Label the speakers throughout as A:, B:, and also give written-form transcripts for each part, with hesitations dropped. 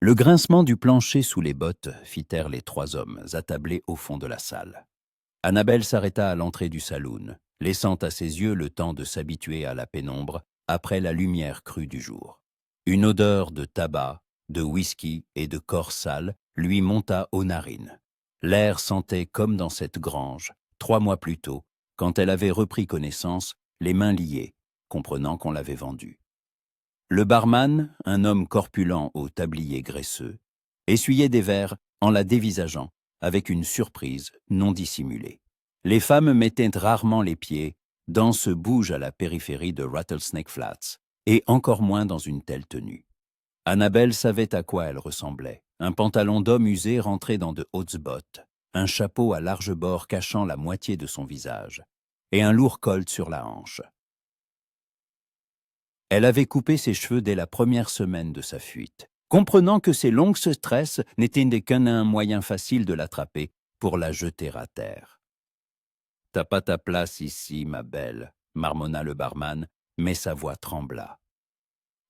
A: Le grincement du plancher sous les bottes fit taire les trois hommes attablés au fond de la salle. Annabelle s'arrêta à l'entrée du saloon, laissant à ses yeux le temps de s'habituer à la pénombre après la lumière crue du jour. Une odeur de tabac, de whisky et de corps sale lui monta aux narines. L'air sentait comme dans cette grange, 3 mois plus tôt, quand elle avait repris connaissance, les mains liées, comprenant qu'on l'avait vendue. Le barman, un homme corpulent au tablier graisseux, essuyait des verres en la dévisageant, avec une surprise non dissimulée. Les femmes mettaient rarement les pieds dans ce bouge à la périphérie de Rattlesnake Flats, et encore moins dans une telle tenue. Annabelle savait à quoi elle ressemblait. Un pantalon d'homme usé rentré dans de hautes bottes, un chapeau à large bord cachant la moitié de son visage, et un lourd colt sur la hanche. Elle avait coupé ses cheveux dès la première semaine de sa fuite, comprenant que ses longues tresses n'étaient qu'un moyen facile de l'attraper pour la jeter à terre. « T'as pas ta place ici, ma belle », marmonna le barman, mais sa voix trembla.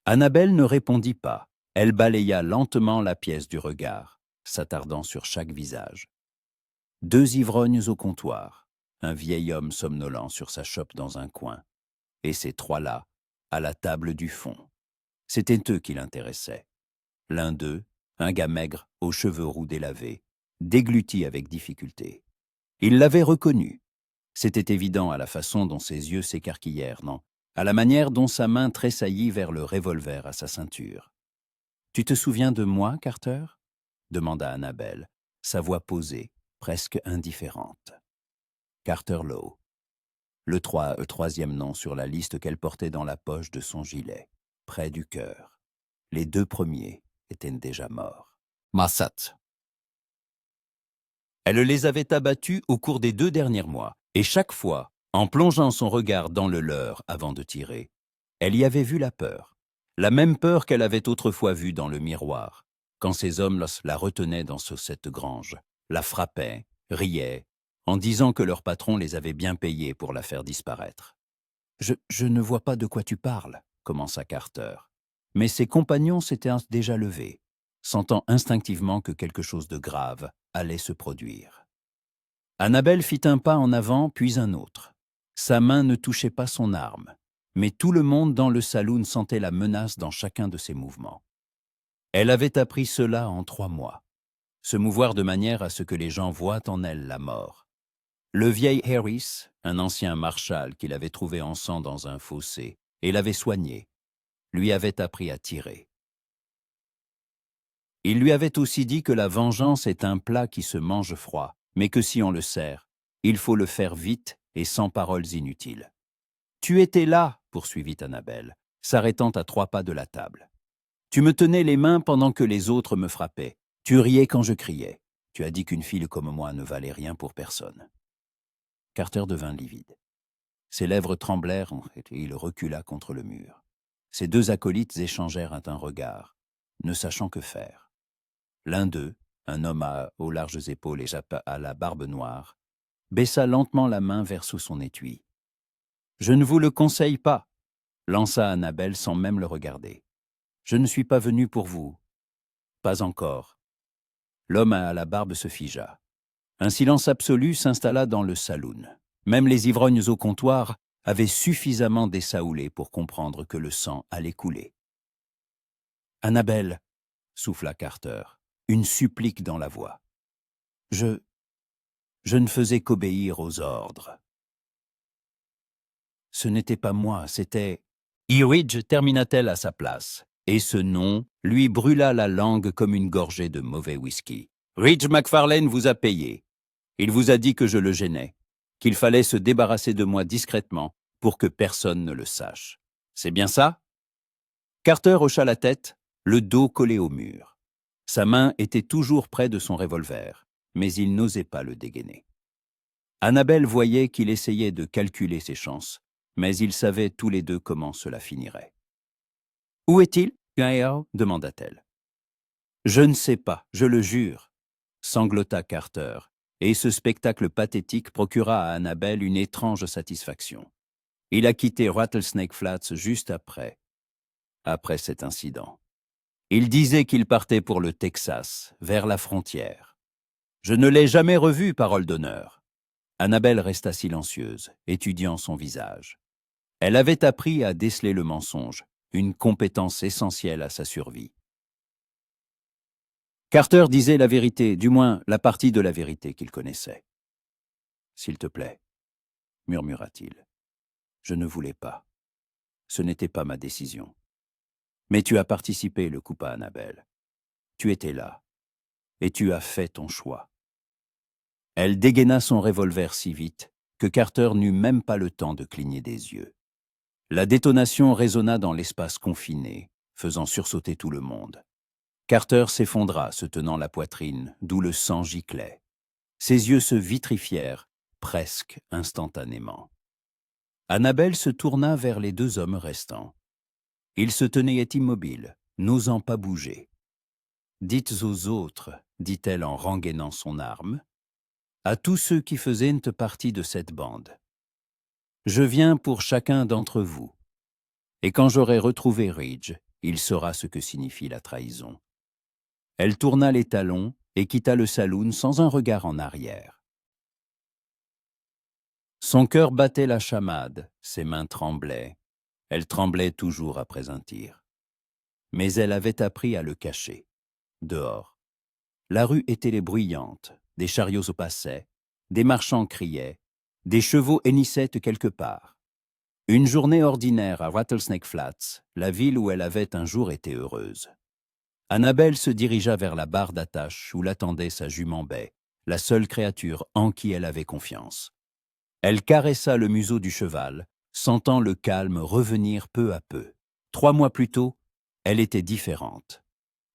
A: Annabelle ne répondit pas. Elle balaya lentement la pièce du regard, s'attardant sur chaque visage. 2 ivrognes au comptoir, un vieil homme somnolent sur sa chope dans un coin, et ces 3-là à la table du fond. C'était eux qui l'intéressaient. L'un d'eux, un gars maigre, aux cheveux roux délavés, déglutit avec difficulté. Il l'avait reconnu. C'était évident à la façon dont ses yeux s'écarquillèrent, non, à la manière dont sa main tressaillit vers le revolver à sa ceinture. « Tu te souviens de moi, Carter ?» demanda Annabelle, sa voix posée, presque indifférente. Carter Lowe. Le troisième nom sur la liste qu'elle portait dans la poche de son gilet, près du cœur. Les 2 premiers étaient déjà morts. Massat. Elle les avait abattus au cours des 2 derniers mois, et chaque fois, en plongeant son regard dans le leur avant de tirer, elle y avait vu la même peur qu'elle avait autrefois vue dans le miroir, quand ces hommes la retenaient dans cette grange, la frappaient, riaient, en disant que leur patron les avait bien payés pour la faire disparaître. « Je ne vois pas de quoi tu parles », commença Carter. Mais ses compagnons s'étaient déjà levés, sentant instinctivement que quelque chose de grave allait se produire. Annabelle fit un pas en avant, puis un autre. Sa main ne touchait pas son arme, mais tout le monde dans le saloon sentait la menace dans chacun de ses mouvements. Elle avait appris cela en 3 mois, se mouvoir de manière à ce que les gens voient en elle la mort. Le vieil Harris, un ancien marshal qu'il avait trouvé en sang dans un fossé et l'avait soigné, lui avait appris à tirer. Il lui avait aussi dit que la vengeance est un plat qui se mange froid, mais que si on le sert, il faut le faire vite et sans paroles inutiles. « Tu étais là, » poursuivit Annabelle, s'arrêtant à 3 pas de la table. « Tu me tenais les mains pendant que les autres me frappaient. Tu riais quand je criais. Tu as dit qu'une fille comme moi ne valait rien pour personne. » Carter devint livide. Ses lèvres tremblèrent et il recula contre le mur. Ses 2 acolytes échangèrent un regard, ne sachant que faire. L'un d'eux, un homme aux larges épaules et à la barbe noire, baissa lentement la main vers sous son étui. « Je ne vous le conseille pas », lança Annabelle sans même le regarder. « Je ne suis pas venu pour vous. » « Pas encore. » L'homme à la barbe se figea. Un silence absolu s'installa dans le saloon. Même les ivrognes au comptoir avaient suffisamment dessaoulé pour comprendre que le sang allait couler. « Annabelle », souffla Carter, une supplique dans la voix. « Je ne faisais qu'obéir aux ordres. » Ce n'était pas moi, c'était... Eridge termina-t-elle à sa place, et ce nom lui brûla la langue comme une gorgée de mauvais whisky. « Ridge McFarlane vous a payé. Il vous a dit que je le gênais, qu'il fallait se débarrasser de moi discrètement pour que personne ne le sache. C'est bien ça ?» Carter hocha la tête, le dos collé au mur. Sa main était toujours près de son revolver, mais il n'osait pas le dégainer. Annabelle voyait qu'il essayait de calculer ses chances, mais ils savaient tous les 2 comment cela finirait. « Où est-il, Gaillard » demanda-t-elle. « Je ne sais pas, je le jure », sanglota Carter, et ce spectacle pathétique procura à Annabelle une étrange satisfaction. Il a quitté Rattlesnake Flats juste après cet incident. Il disait qu'il partait pour le Texas, vers la frontière. Je ne l'ai jamais revu, parole d'honneur. Annabelle resta silencieuse, étudiant son visage. Elle avait appris à déceler le mensonge, une compétence essentielle à sa survie. Carter disait la vérité, du moins la partie de la vérité qu'il connaissait. « S'il te plaît, » murmura-t-il. « Je ne voulais pas. Ce n'était pas ma décision. Mais tu as participé, le coupa Annabelle. Tu étais là, et tu as fait ton choix. » Elle dégaina son revolver si vite que Carter n'eut même pas le temps de cligner des yeux. La détonation résonna dans l'espace confiné, faisant sursauter tout le monde. Carter s'effondra, se tenant la poitrine, d'où le sang giclait. Ses yeux se vitrifièrent, presque instantanément. Annabelle se tourna vers les deux hommes restants. Ils se tenaient immobiles, n'osant pas bouger. « Dites aux autres, dit-elle en rengainant son arme, à tous ceux qui faisaient une partie de cette bande. Je viens pour chacun d'entre vous. Et quand j'aurai retrouvé Ridge, il saura ce que signifie la trahison. » Elle tourna les talons et quitta le saloon sans un regard en arrière. Son cœur battait la chamade, ses mains tremblaient. Elle tremblait toujours après un tir. Mais elle avait appris à le cacher. Dehors, la rue était bruyante, des chariots passaient, des marchands criaient, des chevaux hennissaient quelque part. Une journée ordinaire à Rattlesnake Flats, la ville où elle avait un jour été heureuse. Annabelle se dirigea vers la barre d'attache où l'attendait sa jument Baie, la seule créature en qui elle avait confiance. Elle caressa le museau du cheval, sentant le calme revenir peu à peu. 3 mois plus tôt, elle était différente.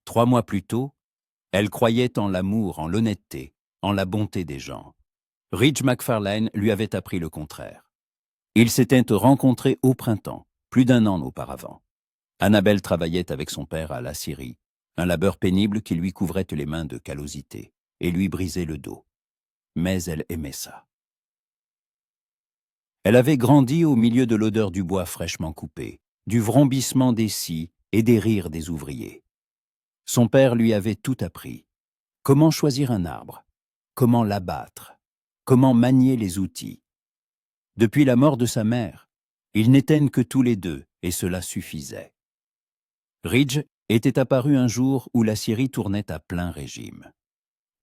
A: 3 mois plus tôt, elle croyait en l'amour, en l'honnêteté, en la bonté des gens. Ridge McFarlane lui avait appris le contraire. Ils s'étaient rencontrés au printemps, plus d'1 an auparavant. Annabelle travaillait avec son père à la scierie, un labeur pénible qui lui couvrait les mains de callosité et lui brisait le dos. Mais elle aimait ça. Elle avait grandi au milieu de l'odeur du bois fraîchement coupé, du vrombissement des scies et des rires des ouvriers. Son père lui avait tout appris. Comment choisir un arbre, comment l'abattre, comment manier les outils. Depuis la mort de sa mère, ils n'étaient que tous les deux, et cela suffisait. Ridge était apparu un jour où la scierie tournait à plein régime.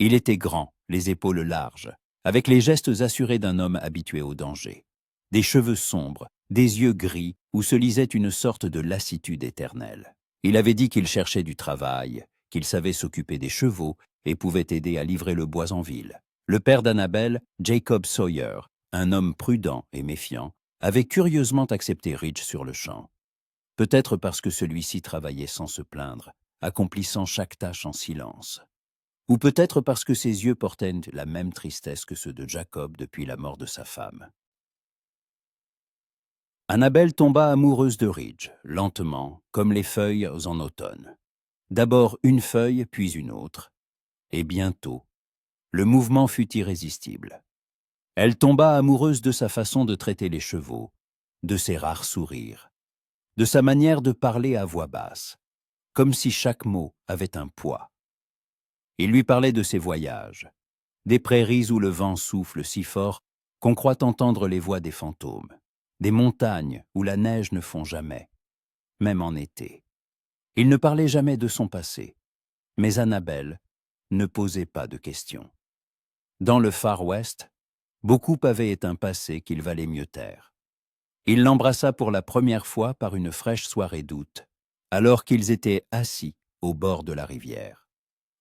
A: Il était grand, les épaules larges, avec les gestes assurés d'un homme habitué au danger. Des cheveux sombres, des yeux gris où se lisait une sorte de lassitude éternelle. Il avait dit qu'il cherchait du travail, qu'il savait s'occuper des chevaux et pouvait aider à livrer le bois en ville. Le père d'Annabelle, Jacob Sawyer, un homme prudent et méfiant, avait curieusement accepté Ridge sur le champ. Peut-être parce que celui-ci travaillait sans se plaindre, accomplissant chaque tâche en silence. Ou peut-être parce que ses yeux portaient la même tristesse que ceux de Jacob depuis la mort de sa femme. Annabelle tomba amoureuse de Ridge, lentement, comme les feuilles en automne. D'abord une feuille, puis une autre. Et bientôt, le mouvement fut irrésistible. Elle tomba amoureuse de sa façon de traiter les chevaux, de ses rares sourires, de sa manière de parler à voix basse, comme si chaque mot avait un poids. Il lui parlait de ses voyages, des prairies où le vent souffle si fort qu'on croit entendre les voix des fantômes, des montagnes où la neige ne fond jamais, même en été. Il ne parlait jamais de son passé, mais Annabelle ne posait pas de questions. Dans le Far West, beaucoup avaient un passé qu'il valait mieux taire. Il l'embrassa pour la première fois par une fraîche soirée d'août, alors qu'ils étaient assis au bord de la rivière,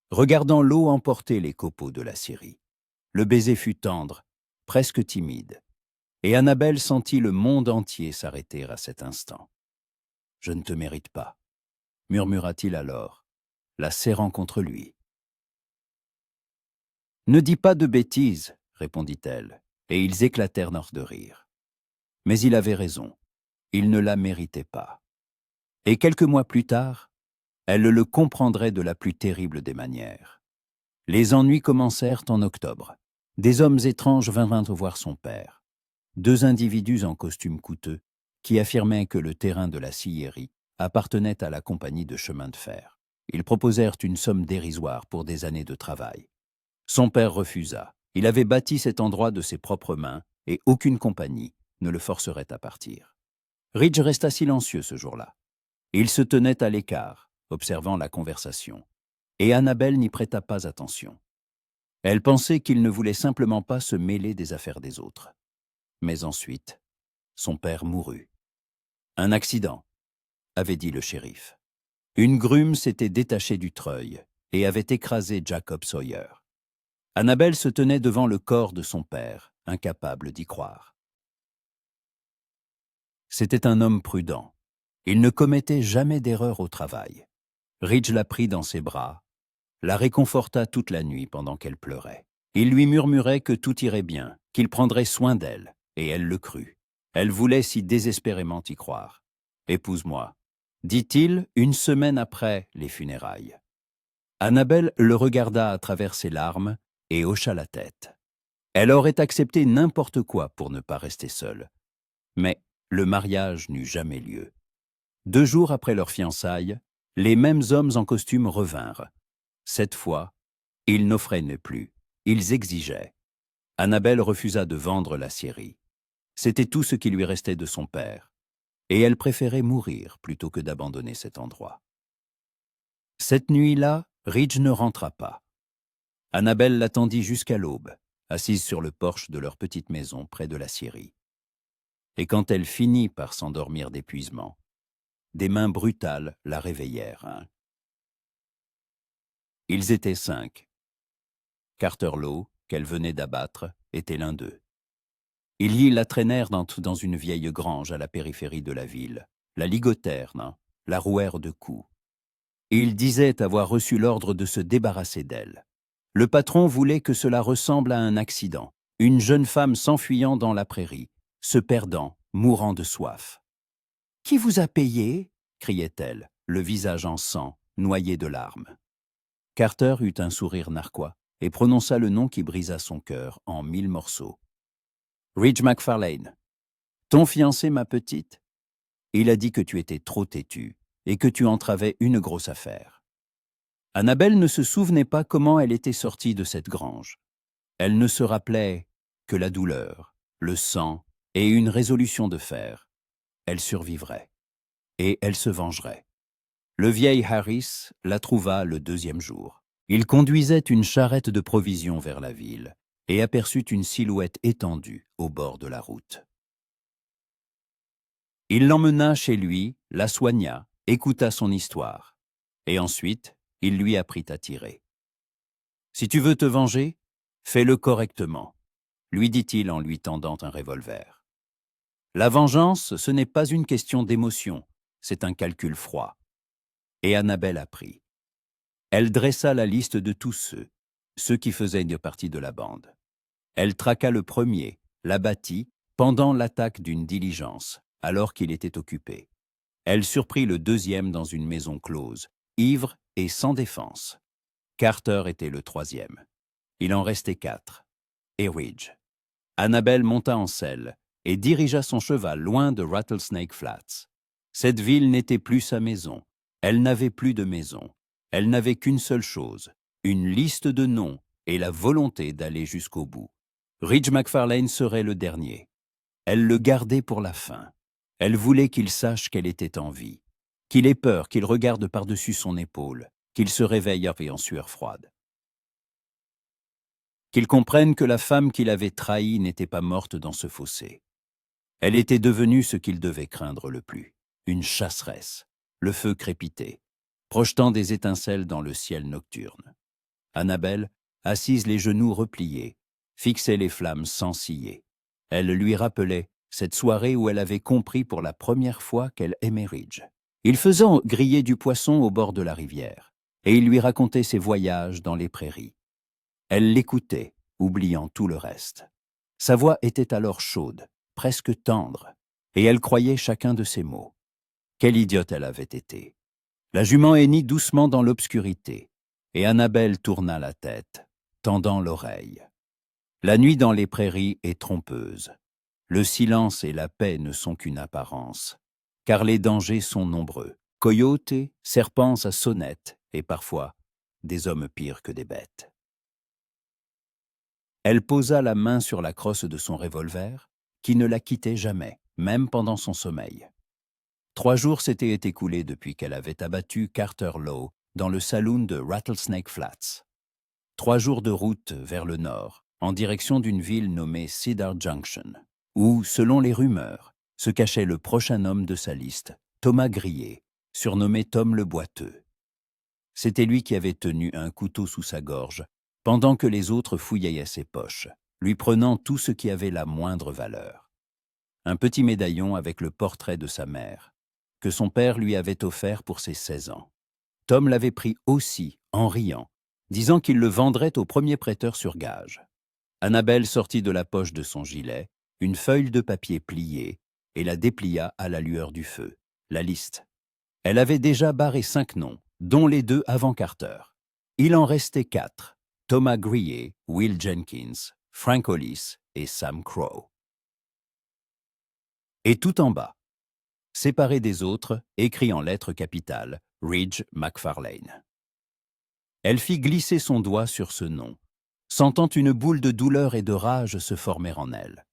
A: regardant l'eau emporter les copeaux de la scierie. Le baiser fut tendre, presque timide, et Annabelle sentit le monde entier s'arrêter à cet instant. « Je ne te mérite pas », murmura-t-il alors, la serrant contre lui. « Ne dis pas de bêtises, » répondit-elle, et ils éclatèrent de rire. Mais il avait raison, il ne la méritait pas. Et quelques mois plus tard, elle le comprendrait de la plus terrible des manières. Les ennuis commencèrent en octobre. Des hommes étranges vinrent voir son père. 2 individus en costume coûteux qui affirmaient que le terrain de la scierie appartenait à la compagnie de chemin de fer. Ils proposèrent une somme dérisoire pour des années de travail. Son père refusa. Il avait bâti cet endroit de ses propres mains et aucune compagnie ne le forcerait à partir. Ridge resta silencieux ce jour-là. Il se tenait à l'écart, observant la conversation, et Annabelle n'y prêta pas attention. Elle pensait qu'il ne voulait simplement pas se mêler des affaires des autres. Mais ensuite, son père mourut. Un accident, avait dit le shérif. Une grume s'était détachée du treuil et avait écrasé Jacob Sawyer. Annabelle se tenait devant le corps de son père, incapable d'y croire. C'était un homme prudent. Il ne commettait jamais d'erreur au travail. Ridge la prit dans ses bras, la réconforta toute la nuit pendant qu'elle pleurait. Il lui murmurait que tout irait bien, qu'il prendrait soin d'elle, et elle le crut. Elle voulait si désespérément y croire. « Épouse-moi », dit-il une semaine après les funérailles. Annabelle le regarda à travers ses larmes et hocha la tête. Elle aurait accepté n'importe quoi pour ne pas rester seule. Mais le mariage n'eut jamais lieu. 2 jours après leur fiançailles, les mêmes hommes en costume revinrent. Cette fois, ils n'offraient plus, ils exigeaient. Annabelle refusa de vendre la scierie. C'était tout ce qui lui restait de son père, et elle préférait mourir plutôt que d'abandonner cet endroit. Cette nuit-là, Ridge ne rentra pas. Annabelle l'attendit jusqu'à l'aube, assise sur le porche de leur petite maison près de la scierie. Et quand elle finit par s'endormir d'épuisement, des mains brutales la réveillèrent. Ils étaient 5. Carter Lowe, qu'elle venait d'abattre, était l'un d'eux. Ils y la traînèrent dans une vieille grange à la périphérie de la ville, la ligotèrent, la rouèrent de coups. Ils disaient avoir reçu l'ordre de se débarrasser d'elle. Le patron voulait que cela ressemble à un accident, une jeune femme s'enfuyant dans la prairie, se perdant, mourant de soif. « Qui vous a payé ?» criait-elle, le visage en sang, noyé de larmes. Carter eut un sourire narquois et prononça le nom qui brisa son cœur en 1000 morceaux. « Ridge McFarlane. Ton fiancé, ma petite? Il a dit que tu étais trop têtue et que tu entravais une grosse affaire. » Annabelle ne se souvenait pas comment elle était sortie de cette grange. Elle ne se rappelait que la douleur, le sang et une résolution de fer. Elle survivrait. Et elle se vengerait. Le vieil Harris la trouva le 2e jour. Il conduisait une charrette de provisions vers la ville et aperçut une silhouette étendue au bord de la route. Il l'emmena chez lui, la soigna, écouta son histoire. Et ensuite, il lui apprit à tirer. « Si tu veux te venger, fais-le correctement », lui dit-il en lui tendant un revolver. La vengeance, ce n'est pas une question d'émotion, c'est un calcul froid. Et Annabelle apprit. Elle dressa la liste de tous ceux qui faisaient partie de la bande. Elle traqua le premier, l'abattit, pendant l'attaque d'une diligence, alors qu'il était occupé. Elle surprit le 2e dans une maison close, ivre et sans défense. Carter était le 3e. Il en restait 4. Et Ridge. Annabelle monta en selle et dirigea son cheval loin de Rattlesnake Flats. Cette ville n'était plus sa maison. Elle n'avait plus de maison. Elle n'avait qu'une seule chose, une liste de noms et la volonté d'aller jusqu'au bout. Ridge McFarlane serait le dernier. Elle le gardait pour la fin. Elle voulait qu'il sache qu'elle était en vie, qu'il ait peur, qu'il regarde par-dessus son épaule, qu'il se réveille en sueur froide. Qu'il comprenne que la femme qu'il avait trahie n'était pas morte dans ce fossé. Elle était devenue ce qu'il devait craindre le plus, une chasseresse. Le feu crépitait, projetant des étincelles dans le ciel nocturne. Annabelle, assise les genoux repliés, fixait les flammes sans ciller. Elle lui rappelait cette soirée où elle avait compris pour la première fois qu'elle aimait Ridge. Il faisait griller du poisson au bord de la rivière, et il lui racontait ses voyages dans les prairies. Elle l'écoutait, oubliant tout le reste. Sa voix était alors chaude, presque tendre, et elle croyait chacun de ses mots. Quelle idiote elle avait été. La jument hennit doucement dans l'obscurité, et Annabelle tourna la tête, tendant l'oreille. La nuit dans les prairies est trompeuse. Le silence et la paix ne sont qu'une apparence, car les dangers sont nombreux. Coyotes, serpents à sonnettes et parfois des hommes pires que des bêtes. Elle posa la main sur la crosse de son revolver, qui ne la quittait jamais, même pendant son sommeil. 3 jours s'étaient écoulés depuis qu'elle avait abattu Carter Lowe dans le saloon de Rattlesnake Flats. 3 jours de route vers le nord, en direction d'une ville nommée Cedar Junction, où, selon les rumeurs, se cachait le prochain homme de sa liste, Thomas Grier, surnommé Tom le Boiteux. C'était lui qui avait tenu un couteau sous sa gorge, pendant que les autres fouillaient ses poches, lui prenant tout ce qui avait la moindre valeur. Un petit médaillon avec le portrait de sa mère, que son père lui avait offert pour ses 16 ans. Tom l'avait pris aussi, en riant, disant qu'il le vendrait au premier prêteur sur gage. Annabelle sortit de la poche de son gilet une feuille de papier pliée et la déplia à la lueur du feu. La liste. Elle avait déjà barré 5 noms, dont les 2 avant Carter. Il en restait 4. Thomas Grier, Will Jenkins, Frank Hollis et Sam Crow. Et tout en bas, séparé des autres, écrit en lettres capitales, Ridge McFarlane. Elle fit glisser son doigt sur ce nom, sentant une boule de douleur et de rage se former en elle.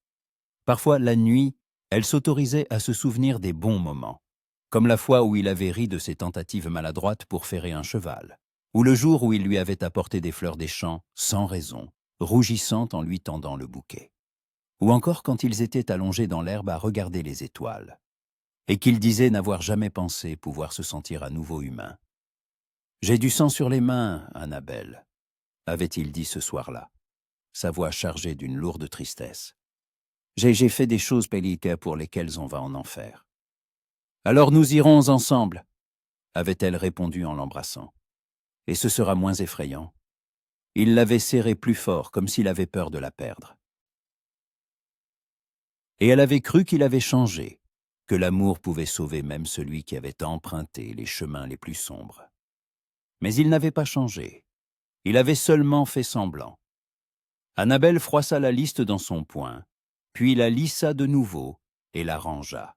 A: Parfois, la nuit, elle s'autorisait à se souvenir des bons moments, comme la fois où il avait ri de ses tentatives maladroites pour ferrer un cheval, ou le jour où il lui avait apporté des fleurs des champs, sans raison, rougissant en lui tendant le bouquet. Ou encore quand ils étaient allongés dans l'herbe à regarder les étoiles, et qu'il disait n'avoir jamais pensé pouvoir se sentir à nouveau humain. « J'ai du sang sur les mains, Annabelle », avait-il dit ce soir-là, sa voix chargée d'une lourde tristesse. « J'ai fait des choses, Pellica, pour lesquelles on va en enfer. »« Alors nous irons ensemble, » avait-elle répondu en l'embrassant. « Et ce sera moins effrayant. » Il l'avait serrée plus fort, comme s'il avait peur de la perdre. Et elle avait cru qu'il avait changé, que l'amour pouvait sauver même celui qui avait emprunté les chemins les plus sombres. Mais il n'avait pas changé. Il avait seulement fait semblant. Annabelle froissa la liste dans son poing, puis la lissa de nouveau et la rangea.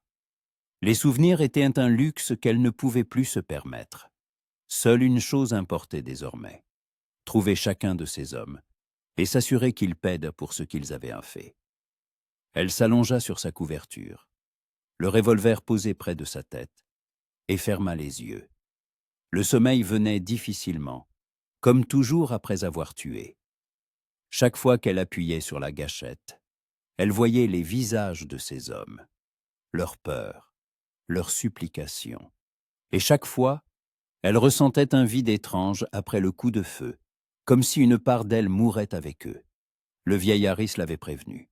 A: Les souvenirs étaient un luxe qu'elle ne pouvait plus se permettre. Seule une chose importait désormais, trouver chacun de ces hommes et s'assurer qu'ils paient pour ce qu'ils avaient fait. Elle s'allongea sur sa couverture, le revolver posé près de sa tête, et ferma les yeux. Le sommeil venait difficilement, comme toujours après avoir tué. Chaque fois qu'elle appuyait sur la gâchette, elle voyait les visages de ces hommes, leur peur, leurs supplications. Et chaque fois, elle ressentait un vide étrange après le coup de feu, comme si une part d'elle mourait avec eux. Le vieil Harris l'avait prévenu.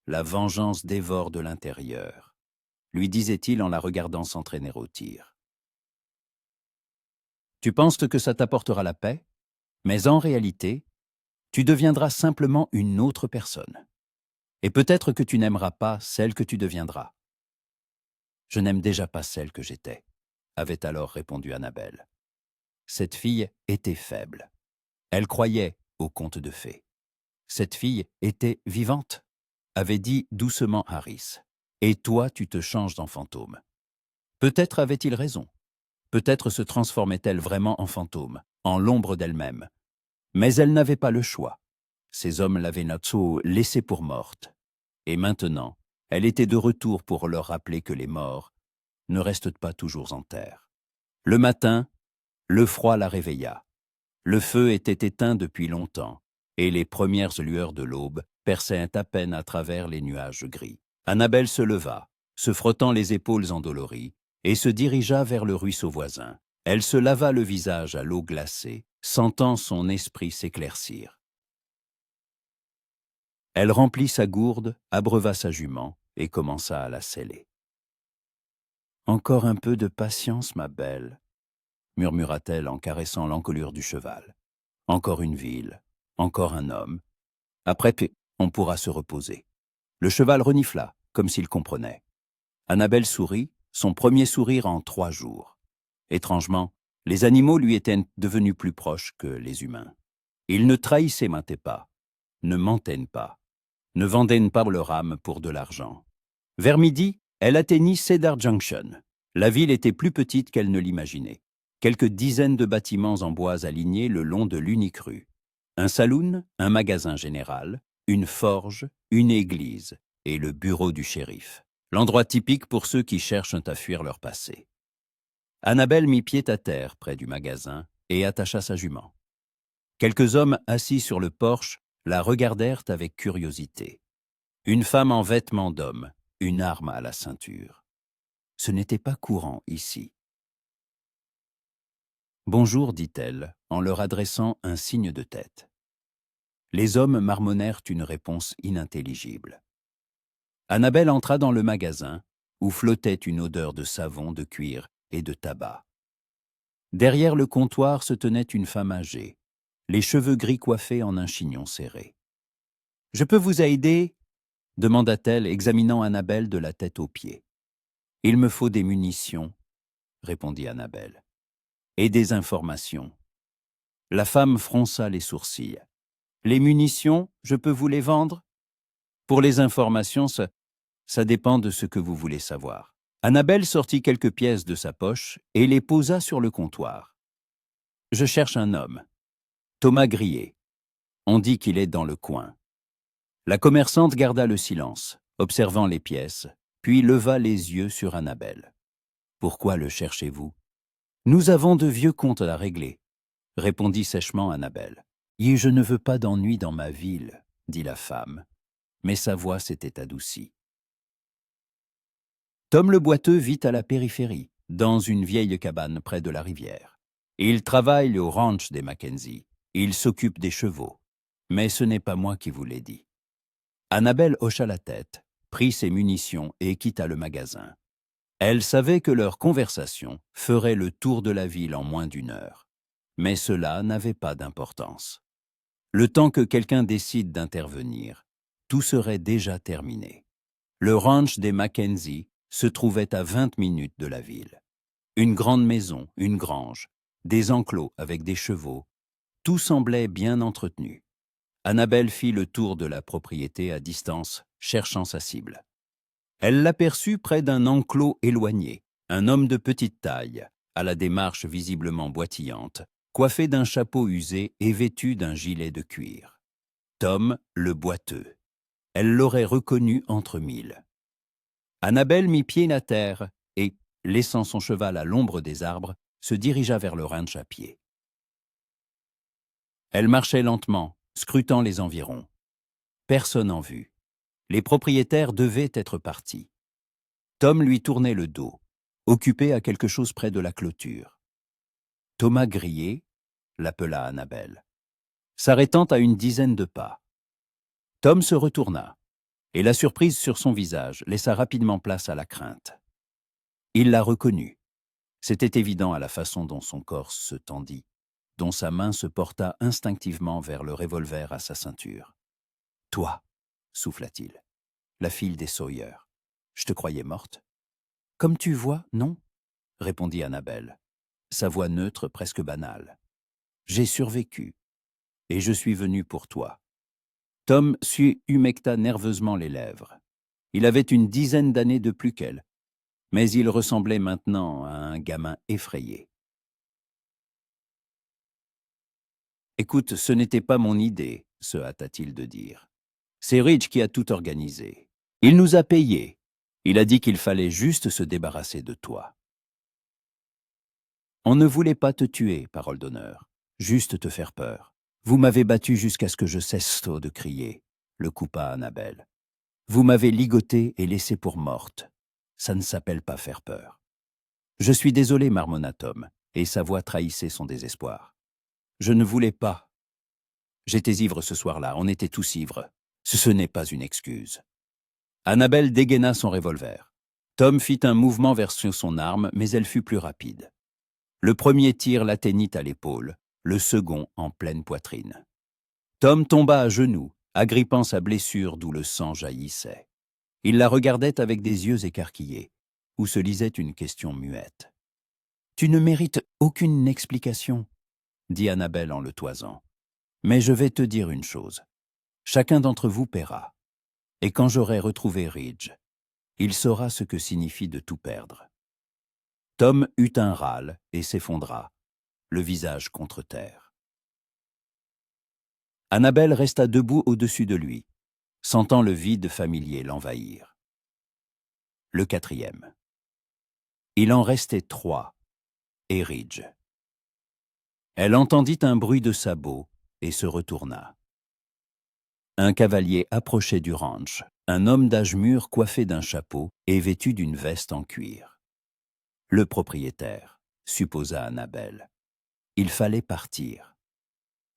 A: La vengeance dévore de l'intérieur, lui disait-il en la regardant s'entraîner au tir. Tu penses que ça t'apportera la paix, mais en réalité, tu deviendras simplement une autre personne. Et peut-être que tu n'aimeras pas celle que tu deviendras. Je n'aime déjà pas celle que j'étais, avait alors répondu Annabelle. Cette fille était faible. Elle croyait au conte de fées. Cette fille était vivante, avait dit doucement Harris. Et toi, tu te changes en fantôme. Peut-être avait-il raison. Peut-être se transformait-elle vraiment en fantôme, en l'ombre d'elle-même. Mais elle n'avait pas le choix. Ces hommes l'avaient laissée pour morte. Et maintenant, elle était de retour pour leur rappeler que les morts ne restent pas toujours en terre. Le matin, le froid la réveilla. Le feu était éteint depuis longtemps, et les premières lueurs de l'aube perçaient à peine à travers les nuages gris. Annabelle se leva, se frottant les épaules endolories, et se dirigea vers le ruisseau voisin. Elle se lava le visage à l'eau glacée, sentant son esprit s'éclaircir. Elle remplit sa gourde, abreuva sa jument et commença à la seller. « Encore un peu de patience, ma belle, » murmura-t-elle en caressant l'encolure du cheval. « Encore une ville, encore un homme. Après, on pourra se reposer. » Le cheval renifla, comme s'il comprenait. Annabelle sourit, son premier sourire en 3 jours. Étrangement, les animaux lui étaient devenus plus proches que les humains. Ils ne trahissaient pas, ne mentaient pas, ne vendaient pas leur âme pour de l'argent. Vers midi, elle atteignit Cedar Junction. La ville était plus petite qu'elle ne l'imaginait. quelques dizaines de bâtiments en bois alignés le long de l'unique rue. Un saloon, un magasin général, une forge, une église et le bureau du shérif. L'endroit typique pour ceux qui cherchent à fuir leur passé. Annabelle mit pied à terre près du magasin et attacha sa jument. Quelques hommes assis sur le porche la regardèrent avec curiosité. Une femme en vêtements d'homme, une arme à la ceinture. Ce n'était pas courant ici. « Bonjour », dit-elle, en leur adressant un signe de tête. Les hommes marmonnèrent une réponse inintelligible. Annabelle entra dans le magasin, où flottait une odeur de savon, de cuir et de tabac. Derrière le comptoir se tenait une femme âgée, les cheveux gris coiffés en un chignon serré. « Je peux vous aider ?» demanda-t-elle, examinant Annabelle de la tête aux pieds. « Il me faut des munitions, » répondit Annabelle. « Et des informations. » La femme fronça les sourcils. « Les munitions, je peux vous les vendre ? Pour les informations, ça dépend de ce que vous voulez savoir. » Annabelle sortit quelques pièces de sa poche et les posa sur le comptoir. « Je cherche un homme. Thomas Grier. On dit qu'il est dans le coin. » La commerçante garda le silence, observant les pièces, puis leva les yeux sur Annabelle. « Pourquoi le cherchez-vous ? » « Nous avons de vieux comptes à régler, » répondit sèchement Annabelle. « Et je ne veux pas d'ennui dans ma ville, » dit la femme, mais sa voix s'était adoucie. Tom le boiteux vit à la périphérie, dans une vieille cabane près de la rivière. Il travaille au ranch des Mackenzie. Il s'occupe des chevaux. Mais ce n'est pas moi qui vous l'ai dit. Annabelle hocha la tête, prit ses munitions et quitta le magasin. Elle savait que leur conversation ferait le tour de la ville en moins d'une heure. Mais cela n'avait pas d'importance. Le temps que quelqu'un décide d'intervenir, tout serait déjà terminé. Le ranch des Mackenzie se trouvait à 20 minutes de la ville. Une grande maison, une grange, des enclos avec des chevaux, tout semblait bien entretenu. Annabelle fit le tour de la propriété à distance, cherchant sa cible. Elle l'aperçut près d'un enclos éloigné, un homme de petite taille, à la démarche visiblement boitillante, coiffé d'un chapeau usé et vêtu d'un gilet de cuir. Tom le boiteux. Elle l'aurait reconnu entre mille. Annabelle mit pied à terre et, laissant son cheval à l'ombre des arbres, se dirigea vers le ranch à pied. Elle marchait lentement, scrutant les environs. Personne en vue. Les propriétaires devaient être partis. Tom lui tournait le dos, occupé à quelque chose près de la clôture. Thomas Grier, l'appela Annabelle, s'arrêtant à une dizaine de pas. Tom se retourna, et la surprise sur son visage laissa rapidement place à la crainte. Il la reconnut. C'était évident à la façon dont son corps se tendit, dont sa main se porta instinctivement vers le revolver à sa ceinture. « Toi, » souffla-t-il, « la fille des Sawyer. Je te croyais morte. »« Comme tu vois, non ?» répondit Annabelle, sa voix neutre presque banale. « J'ai survécu, et je suis venu pour toi. » Tom humecta nerveusement les lèvres. Il avait une dizaine d'années de plus qu'elle, mais il ressemblait maintenant à un gamin effrayé. « Écoute, ce n'était pas mon idée, » se hâta-t-il de dire. « C'est Ridge qui a tout organisé. Il nous a payés. Il a dit qu'il fallait juste se débarrasser de toi. » On ne voulait pas te tuer, parole d'honneur, juste te faire peur. Vous m'avez battu jusqu'à ce que je cesse de crier, le coupa Annabelle. Vous m'avez ligotée et laissée pour morte. Ça ne s'appelle pas faire peur. Je suis désolé, marmonna Tom, et sa voix trahissait son désespoir. Je ne voulais pas. J'étais ivre ce soir-là, on était tous ivres. Ce n'est pas une excuse. Annabelle dégaina son revolver. Tom fit un mouvement vers son arme, mais elle fut plus rapide. Le premier tir l'atteignit à l'épaule, le second en pleine poitrine. Tom tomba à genoux, agrippant sa blessure d'où le sang jaillissait. Il la regardait avec des yeux écarquillés, où se lisait une question muette. « Tu ne mérites aucune explication, » dit Annabelle en le toisant. « Mais je vais te dire une chose. Chacun d'entre vous paiera. Et quand j'aurai retrouvé Ridge, il saura ce que signifie de tout perdre. » Tom eut un râle et s'effondra, le visage contre terre. Annabelle resta debout au-dessus de lui, sentant le vide familier l'envahir. Le quatrième. Il en restait 3, et Ridge. Elle entendit un bruit de sabots et se retourna. Un cavalier approchait du ranch, un homme d'âge mûr coiffé d'un chapeau et vêtu d'une veste en cuir. Le propriétaire, supposa Annabelle. Il fallait partir.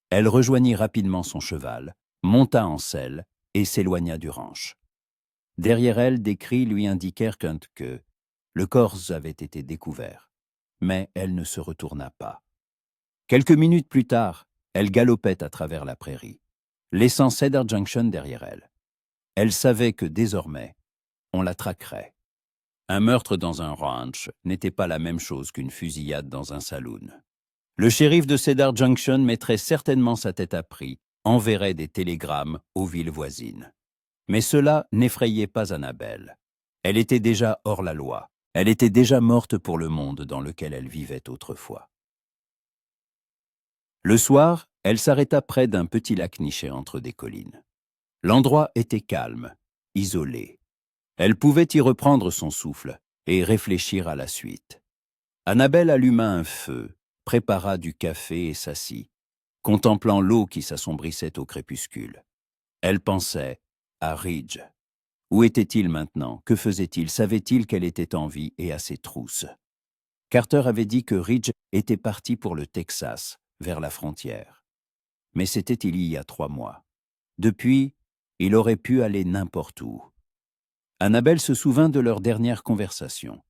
A: Elle rejoignit rapidement son cheval, monta en selle et s'éloigna du ranch. Derrière elle, des cris lui indiquèrent que le corps avait été découvert, mais elle ne se retourna pas. Quelques minutes plus tard, elle galopait à travers la prairie, laissant Cedar Junction derrière elle. Elle savait que désormais, on la traquerait. Un meurtre dans un ranch n'était pas la même chose qu'une fusillade dans un saloon. Le shérif de Cedar Junction mettrait certainement sa tête à prix, enverrait des télégrammes aux villes voisines. Mais cela n'effrayait pas Annabelle. Elle était déjà hors la loi. Elle était déjà morte pour le monde dans lequel elle vivait autrefois. Le soir, elle s'arrêta près d'un petit lac niché entre des collines. L'endroit était calme, isolé. Elle pouvait y reprendre son souffle et réfléchir à la suite. Annabelle alluma un feu, prépara du café et s'assit, contemplant l'eau qui s'assombrissait au crépuscule. Elle pensait à Ridge. Où était-il maintenant? Que faisait-il? Savait-il qu'elle était en vie et à ses trousses? Carter avait dit que Ridge était parti pour le Texas, vers la frontière. Mais c'était il y a 3 mois. Depuis, il aurait pu aller n'importe où. Annabelle se souvint de leur dernière conversation,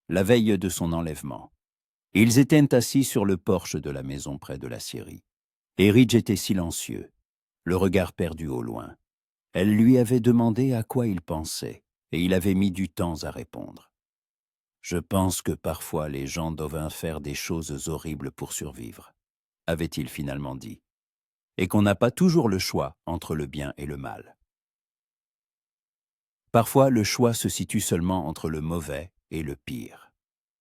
A: la veille de son enlèvement. Ils étaient assis sur le porche de la maison près de la scierie. Et Ridge était silencieux, le regard perdu au loin. Elle lui avait demandé à quoi il pensait, et il avait mis du temps à répondre. « Je pense que parfois les gens doivent faire des choses horribles pour survivre », avait-il finalement dit, et qu'on n'a pas toujours le choix entre le bien et le mal. Parfois, le choix se situe seulement entre le mauvais et le pire.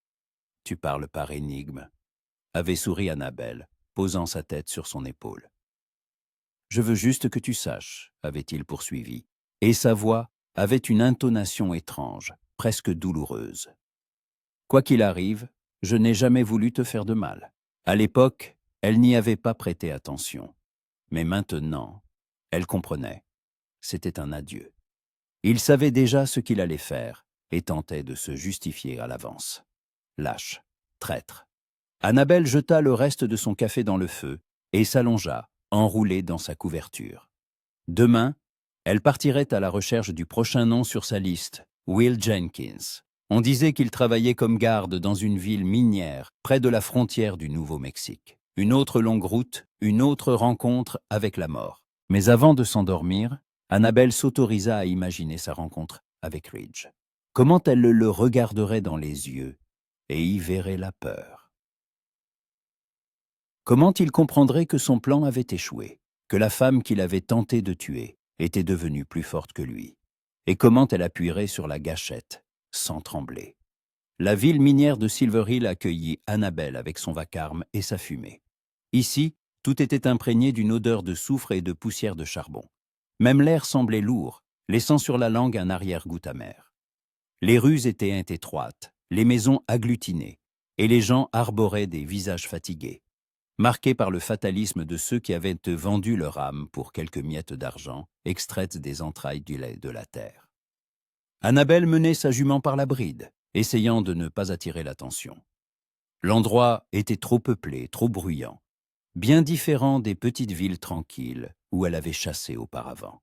A: « Tu parles par énigme », avait souri Annabelle, posant sa tête sur son épaule. « Je veux juste que tu saches », avait-il poursuivi, et sa voix avait une intonation étrange, presque douloureuse. « Quoi qu'il arrive, je n'ai jamais voulu te faire de mal. » À l'époque, elle n'y avait pas prêté attention. Mais maintenant, elle comprenait. C'était un adieu. Il savait déjà ce qu'il allait faire et tentait de se justifier à l'avance. Lâche, traître. Annabelle jeta le reste de son café dans le feu et s'allongea, enroulée dans sa couverture. Demain, elle partirait à la recherche du prochain nom sur sa liste, Will Jenkins. On disait qu'il travaillait comme garde dans une ville minière près de la frontière du Nouveau-Mexique. Une autre longue route, une autre rencontre avec la mort. Mais avant de s'endormir, Annabelle s'autorisa à imaginer sa rencontre avec Ridge. Comment elle le regarderait dans les yeux et y verrait la peur. Comment il comprendrait que son plan avait échoué, que la femme qu'il avait tenté de tuer était devenue plus forte que lui, et comment elle appuierait sur la gâchette, sans trembler. La ville minière de Silver Hill accueillit Annabelle avec son vacarme et sa fumée. Ici, tout était imprégné d'une odeur de soufre et de poussière de charbon. Même l'air semblait lourd, laissant sur la langue un arrière-goût amer. Les rues étaient étroites, les maisons agglutinées, et les gens arboraient des visages fatigués, marqués par le fatalisme de ceux qui avaient vendu leur âme pour quelques miettes d'argent extraites des entrailles du lait de la terre. Annabelle menait sa jument par la bride, essayant de ne pas attirer l'attention. L'endroit était trop peuplé, trop bruyant, bien différent des petites villes tranquilles où elle avait chassé auparavant.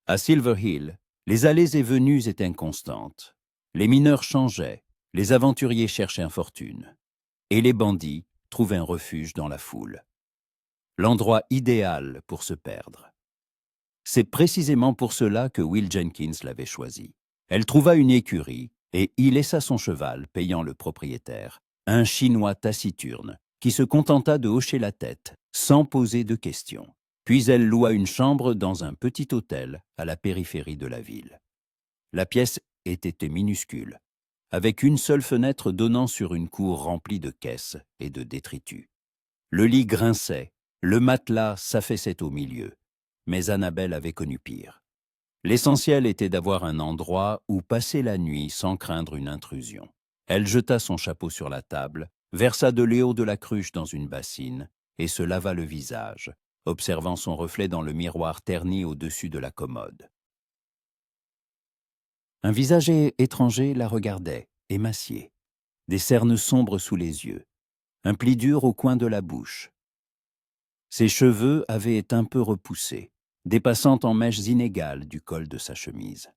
A: À Silver Hill, les allées et venues étaient inconstantes. Les mineurs changeaient, les aventuriers cherchaient infortune, et les bandits trouvaient un refuge dans la foule. L'endroit idéal pour se perdre. C'est précisément pour cela que Will Jenkins l'avait choisi. Elle trouva une écurie et y laissa son cheval, payant le propriétaire, un Chinois taciturne, qui se contenta de hocher la tête, sans poser de questions. Puis elle loua une chambre dans un petit hôtel à la périphérie de la ville. La pièce était minuscule, avec une seule fenêtre donnant sur une cour remplie de caisses et de détritus. Le lit grinçait, le matelas s'affaissait au milieu, mais Annabelle avait connu pire. L'essentiel était d'avoir un endroit où passer la nuit sans craindre une intrusion. Elle jeta son chapeau sur la table, versa de l'eau de la cruche dans une bassine et se lava le visage, observant son reflet dans le miroir terni au-dessus de la commode. Un visage étranger la regardait, émacié, des cernes sombres sous les yeux, un pli dur au coin de la bouche. Ses cheveux avaient été un peu repoussés, dépassant en mèches inégales du col de sa chemise.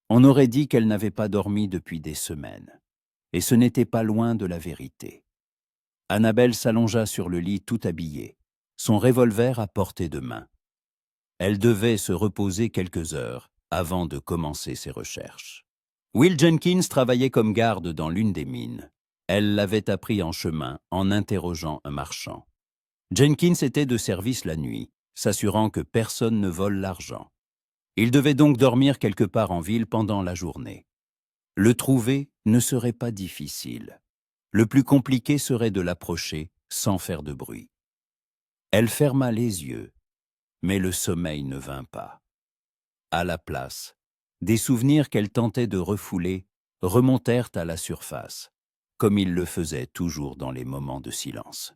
A: On aurait dit qu'elle n'avait pas dormi depuis des semaines, et ce n'était pas loin de la vérité. Annabelle s'allongea sur le lit tout habillée, son revolver à portée de main. Elle devait se reposer quelques heures avant de commencer ses recherches. Will Jenkins travaillait comme garde dans l'une des mines. Elle l'avait appris en chemin en interrogeant un marchand. Jenkins était de service la nuit, s'assurant que personne ne vole l'argent. Il devait donc dormir quelque part en ville pendant la journée. Le trouver ne serait pas difficile. Le plus compliqué serait de l'approcher sans faire de bruit. Elle ferma les yeux, mais le sommeil ne vint pas. À la place, des souvenirs qu'elle tentait de refouler remontèrent à la surface, comme ils le faisaient toujours dans les moments de silence.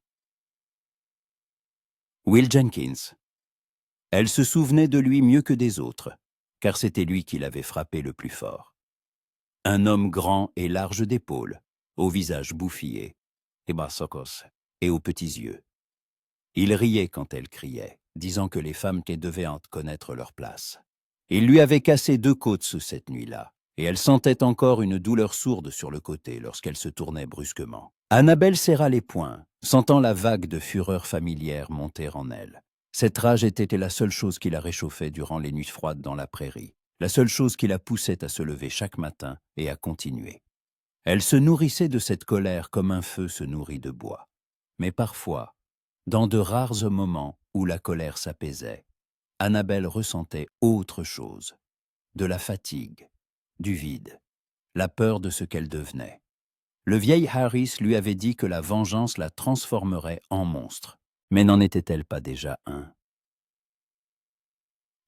A: Will Jenkins. Elle se souvenait de lui mieux que des autres, car c'était lui qui l'avait frappé le plus fort. Un homme grand et large d'épaules, au visage bouffillé, et aux petits yeux. Il riait quand elle criait, disant que les femmes devaient en connaître leur place. Il lui avait cassé 2 côtes cette nuit-là, et elle sentait encore une douleur sourde sur le côté lorsqu'elle se tournait brusquement. Annabelle serra les poings, sentant la vague de fureur familière monter en elle. Cette rage était la seule chose qui la réchauffait durant les nuits froides dans la prairie, la seule chose qui la poussait à se lever chaque matin et à continuer. Elle se nourrissait de cette colère comme un feu se nourrit de bois. Mais parfois, dans de rares moments où la colère s'apaisait, Annabelle ressentait autre chose, de la fatigue, du vide, la peur de ce qu'elle devenait. Le vieil Harris lui avait dit que la vengeance la transformerait en monstre, mais n'en était-elle pas déjà un?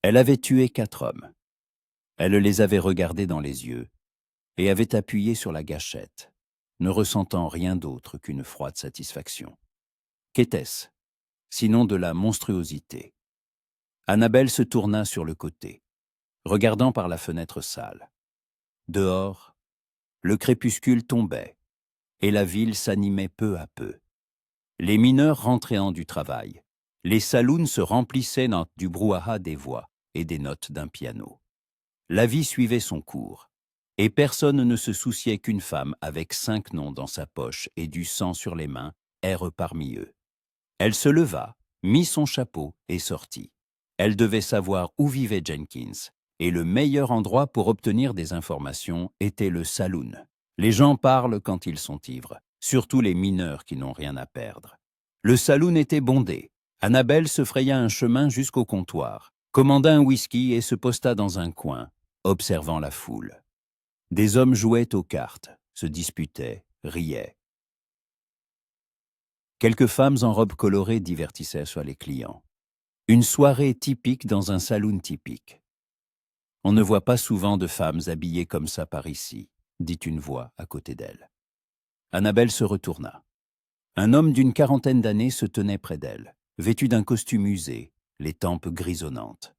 A: Elle avait tué 4 hommes. Elle les avait regardés dans les yeux et avait appuyé sur la gâchette, ne ressentant rien d'autre qu'une froide satisfaction. Qu'était-ce, sinon de la monstruosité? Annabelle se tourna sur le côté, regardant par la fenêtre sale. Dehors, le crépuscule tombait, et la ville s'animait peu à peu. Les mineurs rentraient du travail. Les saloons se remplissaient du brouhaha des voix et des notes d'un piano. La vie suivait son cours, et personne ne se souciait qu'une femme avec 5 noms dans sa poche et du sang sur les mains erre parmi eux. Elle se leva, mit son chapeau et sortit. Elle devait savoir où vivait Jenkins, et le meilleur endroit pour obtenir des informations était le saloon. Les gens parlent quand ils sont ivres, surtout les mineurs qui n'ont rien à perdre. Le saloon était bondé. Annabelle se fraya un chemin jusqu'au comptoir, commanda un whisky et se posta dans un coin, observant la foule. Des hommes jouaient aux cartes, se disputaient, riaient. Quelques femmes en robe colorée divertissaient les clients. Une soirée typique dans un saloon typique. On ne voit pas souvent de femmes habillées comme ça par ici, dit une voix à côté d'elle. Annabelle se retourna. Un homme d'une 40aine d'années se tenait près d'elle, vêtu d'un costume usé, les tempes grisonnantes.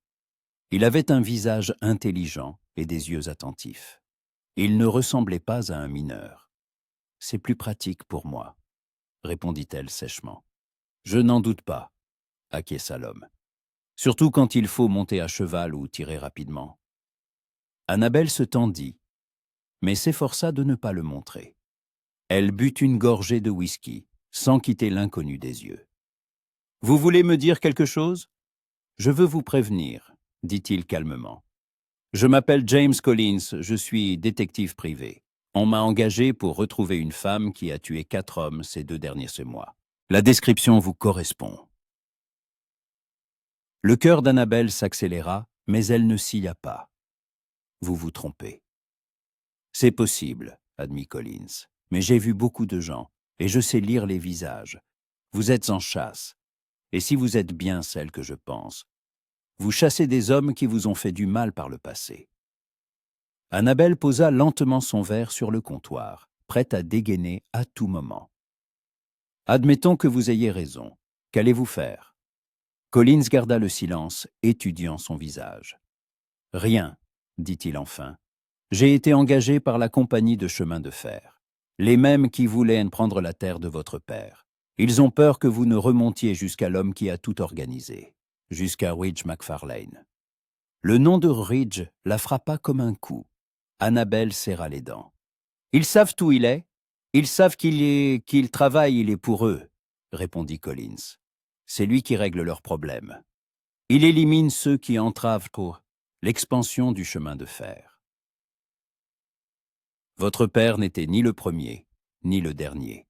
A: Il avait un visage intelligent et des yeux attentifs. Il ne ressemblait pas à un mineur. « C'est plus pratique pour moi », répondit-elle sèchement. « Je n'en doute pas », acquiesça l'homme. « Surtout quand il faut monter à cheval ou tirer rapidement. » Annabelle se tendit, mais s'efforça de ne pas le montrer. Elle but une gorgée de whisky, sans quitter l'inconnu des yeux. « Vous voulez me dire quelque chose ? Je veux vous prévenir, » dit-il calmement. « Je m'appelle James Collins, je suis détective privé. On m'a engagé pour retrouver une femme qui a tué 4 hommes ces 2 derniers mois. La description vous correspond. » Le cœur d'Annabelle s'accéléra, mais elle ne scia pas. « Vous vous trompez. »« C'est possible, admit Collins. Mais j'ai vu beaucoup de gens, et je sais lire les visages. Vous êtes en chasse, et si vous êtes bien celle que je pense, vous chassez des hommes qui vous ont fait du mal par le passé. Annabelle posa lentement son verre sur le comptoir, prête à dégainer à tout moment. Admettons que vous ayez raison. Qu'allez-vous faire? Collins garda le silence, étudiant son visage. Rien, dit-il enfin. J'ai été engagé par la compagnie de chemin de fer, les mêmes qui voulaient prendre la terre de votre père. Ils ont peur que vous ne remontiez jusqu'à l'homme qui a tout organisé, jusqu'à Ridge McFarlane. Le nom de Ridge la frappa comme un coup. Annabelle serra les dents. Ils savent où il est. Ils savent qu'il travaille, il est pour eux, répondit Collins. C'est lui qui règle leurs problèmes. Il élimine ceux qui entravent l'expansion du chemin de fer. Votre père n'était ni le premier, ni le dernier.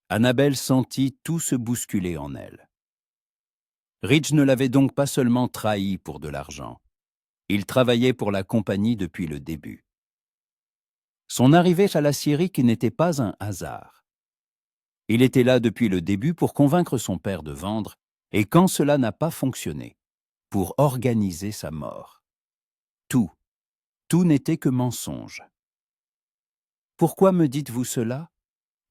A: Annabelle sentit tout se bousculer en elle. Ridge ne l'avait donc pas seulement trahi pour de l'argent. Il travaillait pour la compagnie depuis le début. Son arrivée à la Syrie n'était pas un hasard. Il était là depuis le début pour convaincre son père de vendre, et quand cela n'a pas fonctionné, pour organiser sa mort. Tout n'était que mensonge. « Pourquoi me dites-vous cela ?»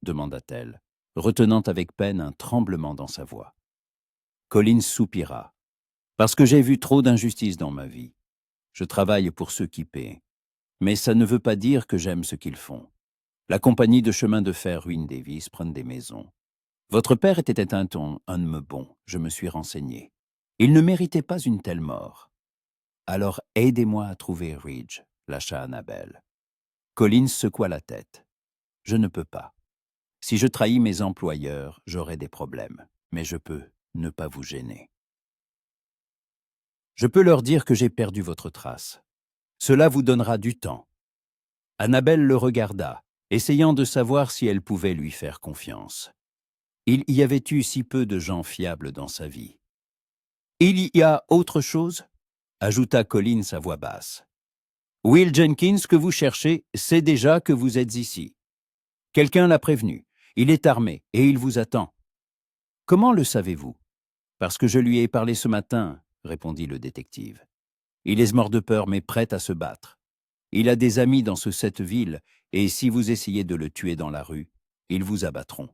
A: demanda-t-elle, retenant avec peine un tremblement dans sa voix. Collins soupira. « Parce que j'ai vu trop d'injustices dans ma vie. Je travaille pour ceux qui paient. Mais ça ne veut pas dire que j'aime ce qu'ils font. La compagnie de chemin de fer ruine des vies, prennent des maisons. Votre père était un homme bon, je me suis renseigné. Il ne méritait pas une telle mort. Alors aidez-moi à trouver Ridge, lâcha Annabelle. Collins secoua la tête. Je ne peux pas. Si je trahis mes employeurs, j'aurai des problèmes. Mais je peux ne pas vous gêner. Je peux leur dire que j'ai perdu votre trace. Cela vous donnera du temps. Annabelle le regarda, essayant de savoir si elle pouvait lui faire confiance. Il y avait eu si peu de gens fiables dans sa vie. « Il y a autre chose ?» ajouta Collins à voix basse. « Will Jenkins, que vous cherchez, sait déjà que vous êtes ici. Quelqu'un l'a prévenu. Il est armé et il vous attend. »« Comment le savez-vous ?»« Parce que je lui ai parlé ce matin, » répondit le détective. « Il est mort de peur mais prêt à se battre. Il a des amis dans cette ville et si vous essayez de le tuer dans la rue, ils vous abattront. »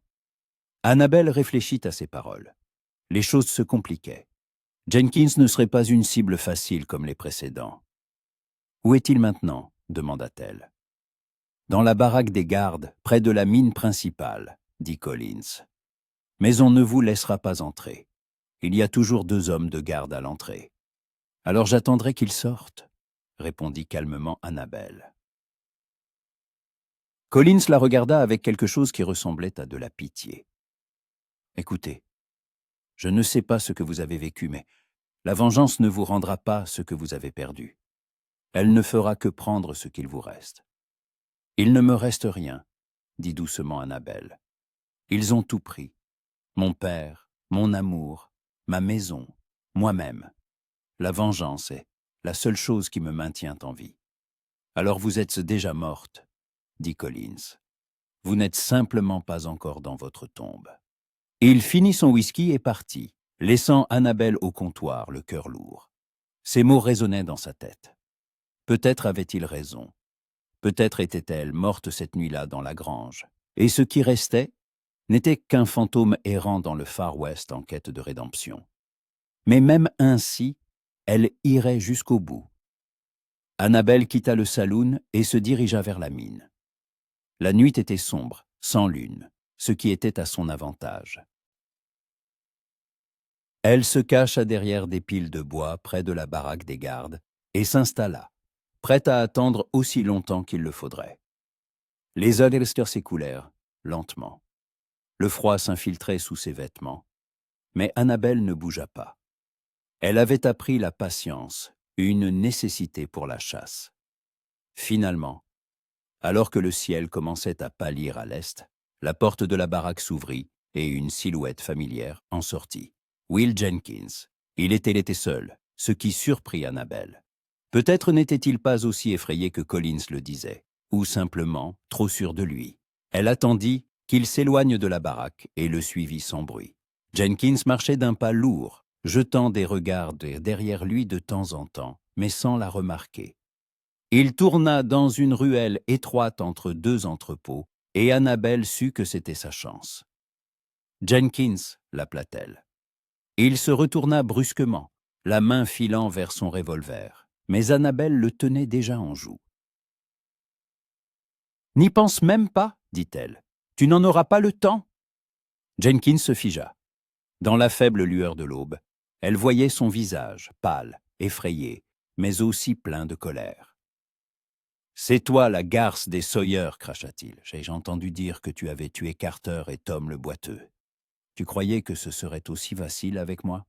A: Annabelle réfléchit à ces paroles. Les choses se compliquaient. Jenkins ne serait pas une cible facile comme les précédents. « Où est-il maintenant ?» demanda-t-elle. « Dans la baraque des gardes, près de la mine principale, » dit Collins. « Mais on ne vous laissera pas entrer. Il y a toujours 2 hommes de garde à l'entrée. »« Alors j'attendrai qu'ils sortent, » répondit calmement Annabelle. Collins la regarda avec quelque chose qui ressemblait à de la pitié. « Écoutez, je ne sais pas ce que vous avez vécu, mais la vengeance ne vous rendra pas ce que vous avez perdu. Elle ne fera que prendre ce qu'il vous reste. »« Il ne me reste rien, » dit doucement Annabelle. « Ils ont tout pris. Mon père, mon amour, ma maison, moi-même. La vengeance est la seule chose qui me maintient en vie. »« Alors vous êtes déjà morte, » dit Collins. « Vous n'êtes simplement pas encore dans votre tombe. » Il finit son whisky et partit, laissant Annabelle au comptoir, le cœur lourd. Ces mots résonnaient dans sa tête. Peut-être avait-il raison. Peut-être était-elle morte cette nuit-là dans la grange. Et ce qui restait n'était qu'un fantôme errant dans le Far West en quête de rédemption. Mais même ainsi, elle irait jusqu'au bout. Annabelle quitta le saloon et se dirigea vers la mine. La nuit était sombre, sans lune, ce qui était à son avantage. Elle se cacha derrière des piles de bois près de la baraque des gardes et s'installa, prête à attendre aussi longtemps qu'il le faudrait. Les heures s'écoulèrent, lentement. Le froid s'infiltrait sous ses vêtements, mais Annabelle ne bougea pas. Elle avait appris la patience, une nécessité pour la chasse. Finalement, alors que le ciel commençait à pâlir à l'est, la porte de la baraque s'ouvrit et une silhouette familière en sortit. Will Jenkins. Il était seul, ce qui surprit Annabelle. Peut-être n'était-il pas aussi effrayé que Collins le disait. ou simplement trop sûre de lui. Elle attendit qu'il s'éloigne de la baraque et le suivit sans bruit. Jenkins marchait d'un pas lourd, jetant des regards derrière lui de temps en temps, mais sans la remarquer. Il tourna dans une ruelle étroite entre deux entrepôts, et Annabelle sut que c'était sa chance. « Jenkins » l'appela-t-elle. Il se retourna brusquement, la main filant vers son revolver, mais Annabelle le tenait déjà en joue. « N'y pense même pas, dit-elle. Tu n'en auras pas le temps. » Jenkins se figea. Dans la faible lueur de l'aube, elle voyait son visage, pâle, effrayé, mais aussi plein de colère. « C'est toi la garce des Sawyer, cracha-t-il. J'ai entendu dire que tu avais tué Carter et Tom le boiteux. Tu croyais que ce serait aussi facile avec moi?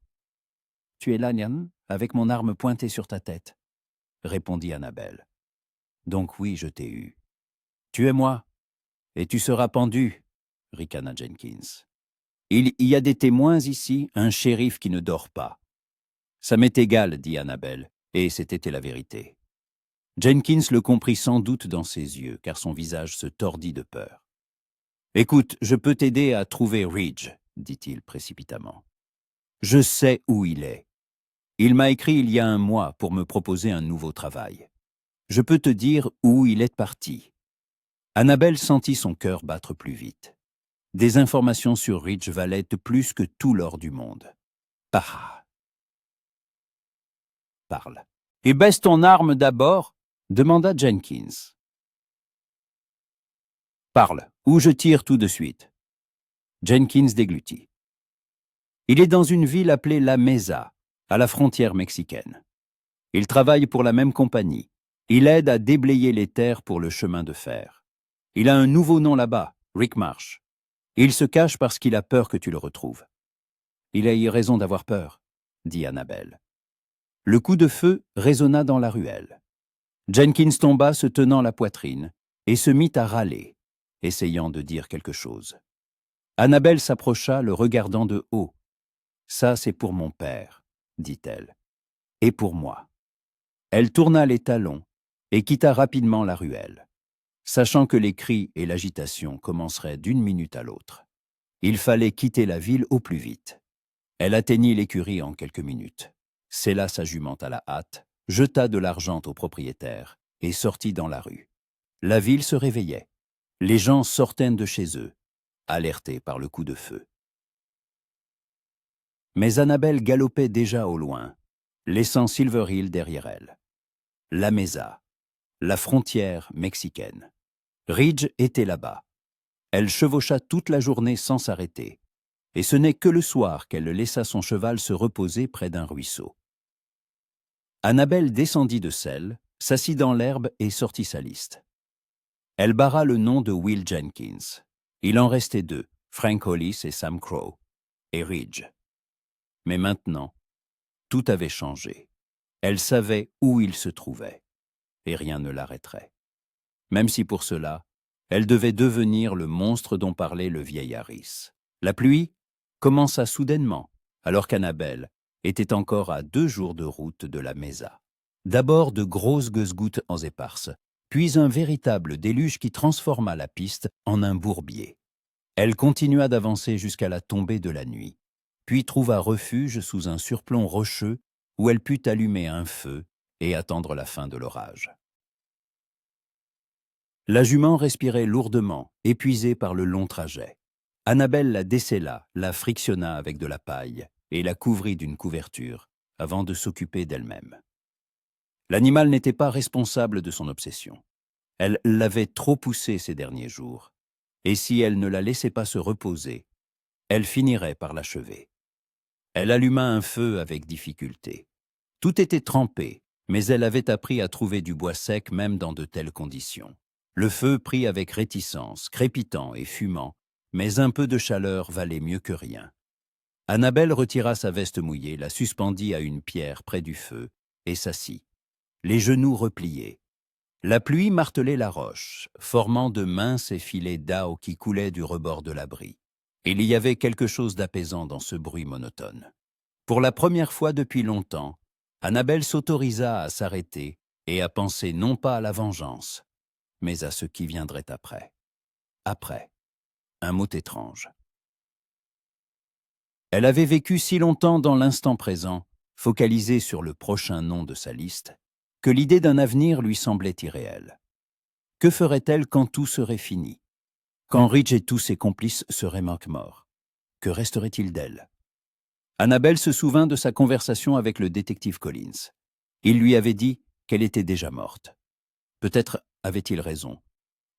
A: Tu es là, Nian, avec mon arme pointée sur ta tête, répondit Annabelle. Donc oui, je t'ai eu. Tu es moi, et tu seras pendu, ricana Jenkins. Il y a des témoins ici, un shérif qui ne dort pas. Ça m'est égal, dit Annabelle, et c'était la vérité. Jenkins le comprit sans doute dans ses yeux, car son visage se tordit de peur. Écoute, je peux t'aider à trouver Ridge, dit-il précipitamment. Je sais où il est. Il m'a écrit il y a un mois pour me proposer un nouveau travail. Je peux te dire où il est parti. Annabelle sentit son cœur battre plus vite. Des informations sur Ridge valaient plus que tout l'or du monde. Parle. Et baisse ton arme d'abord, demanda Jenkins. Parle, ou je tire tout de suite. Jenkins déglutit. Il est dans une ville appelée La Mesa, à la frontière mexicaine. Il travaille pour la même compagnie. Il aide à déblayer les terres pour le chemin de fer. Il a un nouveau nom là-bas, Rick Marsh. Il se cache parce qu'il a peur que tu le retrouves. Il a eu raison d'avoir peur, dit Annabelle. Le coup de feu résonna dans la ruelle. Jenkins tomba se tenant la poitrine et se mit à râler, essayant de dire quelque chose. Annabelle s'approcha, le regardant de haut. « Ça, c'est pour mon père, » dit-elle. « Et pour moi. » Elle tourna les talons et quitta rapidement la ruelle, sachant que les cris et l'agitation commenceraient d'une minute à l'autre. Il fallait quitter la ville au plus vite. Elle atteignit l'écurie en quelques minutes, sella sa jument à la hâte, jeta de l'argent au propriétaire et sortit dans la rue. La ville se réveillait. Les gens sortaient de chez eux, alertés par le coup de feu. Mais Annabelle galopait déjà au loin, laissant Silver Hill derrière elle. La Mesa, la frontière mexicaine. Ridge était là-bas. Elle chevaucha toute la journée sans s'arrêter, et ce n'est que le soir qu'elle laissa son cheval se reposer près d'un ruisseau. Annabelle descendit de selle, s'assit dans l'herbe et sortit sa liste. Elle barra le nom de Will Jenkins. Il en restait deux, Frank Hollis et Sam Crow, et Ridge. Mais maintenant, tout avait changé. Elle savait où il se trouvait, et rien ne l'arrêterait. Même si pour cela, elle devait devenir le monstre dont parlait le vieil Harris. La pluie commença soudainement, alors qu'Annabelle était encore à 2 jours de route de la Mesa. D'abord de grosses gouttes en éparses, puis un véritable déluge qui transforma la piste en un bourbier. Elle continua d'avancer jusqu'à la tombée de la nuit, puis trouva refuge sous un surplomb rocheux où elle put allumer un feu et attendre la fin de l'orage. La jument respirait lourdement, épuisée par le long trajet. Annabelle la décella, la frictionna avec de la paille et la couvrit d'une couverture avant de s'occuper d'elle-même. L'animal n'était pas responsable de son obsession. Elle l'avait trop poussée ces derniers jours, et si elle ne la laissait pas se reposer, elle finirait par l'achever. Elle alluma un feu avec difficulté. Tout était trempé, mais elle avait appris à trouver du bois sec même dans de telles conditions. Le feu prit avec réticence, crépitant et fumant, mais un peu de chaleur valait mieux que rien. Annabelle retira sa veste mouillée, la suspendit à une pierre près du feu et s'assit, les genoux repliés. La pluie martelait la roche, formant de minces filets d'eau qui coulaient du rebord de l'abri. Il y avait quelque chose d'apaisant dans ce bruit monotone. Pour la première fois depuis longtemps, Annabelle s'autorisa à s'arrêter et à penser non pas à la vengeance, mais à ce qui viendrait après. Après. Un mot étrange. Elle avait vécu si longtemps dans l'instant présent, focalisée sur le prochain nom de sa liste, que l'idée d'un avenir lui semblait irréelle. Que ferait-elle quand tout serait fini? Quand Ridge et tous ses complices seraient morts? Que resterait-il d'elle? Annabelle se souvint de sa conversation avec le détective Collins. Il lui avait dit qu'elle était déjà morte. Peut-être avait-il raison.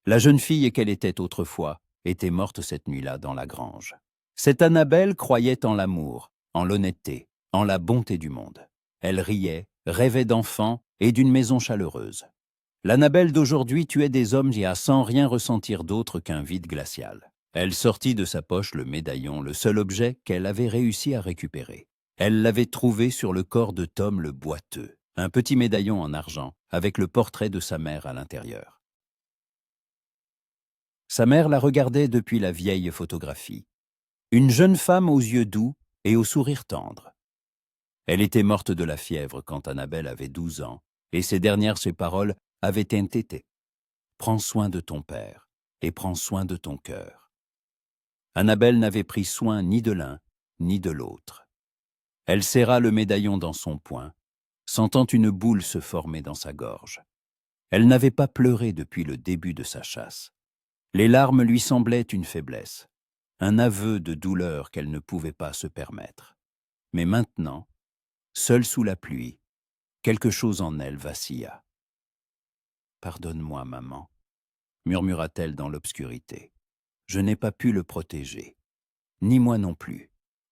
A: La jeune fille qu'elle était autrefois était morte cette nuit-là dans la grange. Cette Annabelle croyait en l'amour, en l'honnêteté, en la bonté du monde. Elle riait, rêvait d'enfants et d'une maison chaleureuse. L'Annabelle d'aujourd'hui tuait des hommes sans rien ressentir d'autre qu'un vide glacial. Elle sortit de sa poche le médaillon, le seul objet qu'elle avait réussi à récupérer. Elle l'avait trouvé sur le corps de Tom le boiteux, un petit médaillon en argent avec le portrait de sa mère à l'intérieur. Sa mère la regardait depuis la vieille photographie. Une jeune femme aux yeux doux et au sourire tendre. Elle était morte de la fièvre quand Annabelle avait 12 ans, et ses dernières paroles avaient été « Prends soin de ton père et prends soin de ton cœur ». Annabelle n'avait pris soin ni de l'un ni de l'autre. Elle serra le médaillon dans son poing, sentant une boule se former dans sa gorge. Elle n'avait pas pleuré depuis le début de sa chasse. Les larmes lui semblaient une faiblesse, un aveu de douleur qu'elle ne pouvait pas se permettre. Mais maintenant, seule sous la pluie, quelque chose en elle vacilla. « Pardonne-moi, maman », murmura-t-elle dans l'obscurité. « Je n'ai pas pu le protéger. Ni moi non plus. »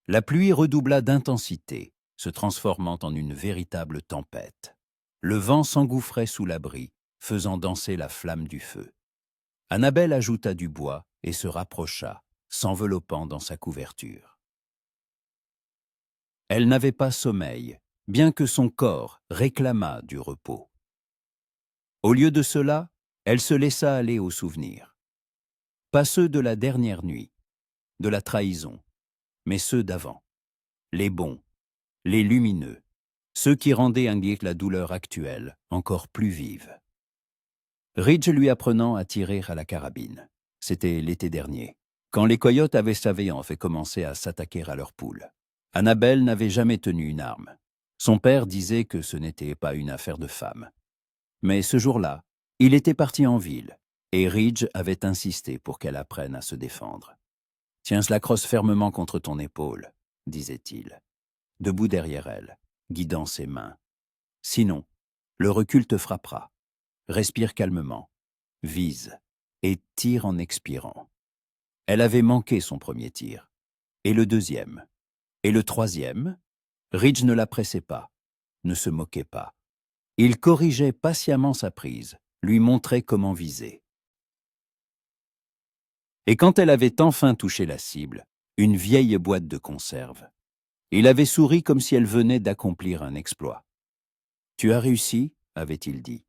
A: La pluie redoubla d'intensité, se transformant en une véritable tempête. Le vent s'engouffrait sous l'abri, faisant danser la flamme du feu. Annabelle ajouta du bois et se rapprocha, s'enveloppant dans sa couverture. Elle n'avait pas sommeil, bien que son corps réclamât du repos. Au lieu de cela, elle se laissa aller aux souvenirs. Pas ceux de la dernière nuit, de la trahison, mais ceux d'avant. Les bons, les lumineux, ceux qui rendaient la douleur actuelle encore plus vive. Ridge lui apprenant à tirer à la carabine. C'était l'été dernier, quand les coyotes avaient fait commencer à s'attaquer à leurs poules. Annabelle n'avait jamais tenu une arme. Son père disait que ce n'était pas une affaire de femme. Mais ce jour-là, il était parti en ville, et Ridge avait insisté pour qu'elle apprenne à se défendre. « Tiens la crosse fermement contre ton épaule », disait-il, debout derrière elle, guidant ses mains. « Sinon, le recul te frappera. Respire calmement, vise, et tire en expirant. » Elle avait manqué son premier tir, et le deuxième, et le troisième. Ridge ne la pressait pas, ne se moquait pas. Il corrigeait patiemment sa prise, lui montrait comment viser. Et quand elle avait enfin touché la cible, une vieille boîte de conserve, il avait souri comme si elle venait d'accomplir un exploit. « Tu as réussi » avait-il dit,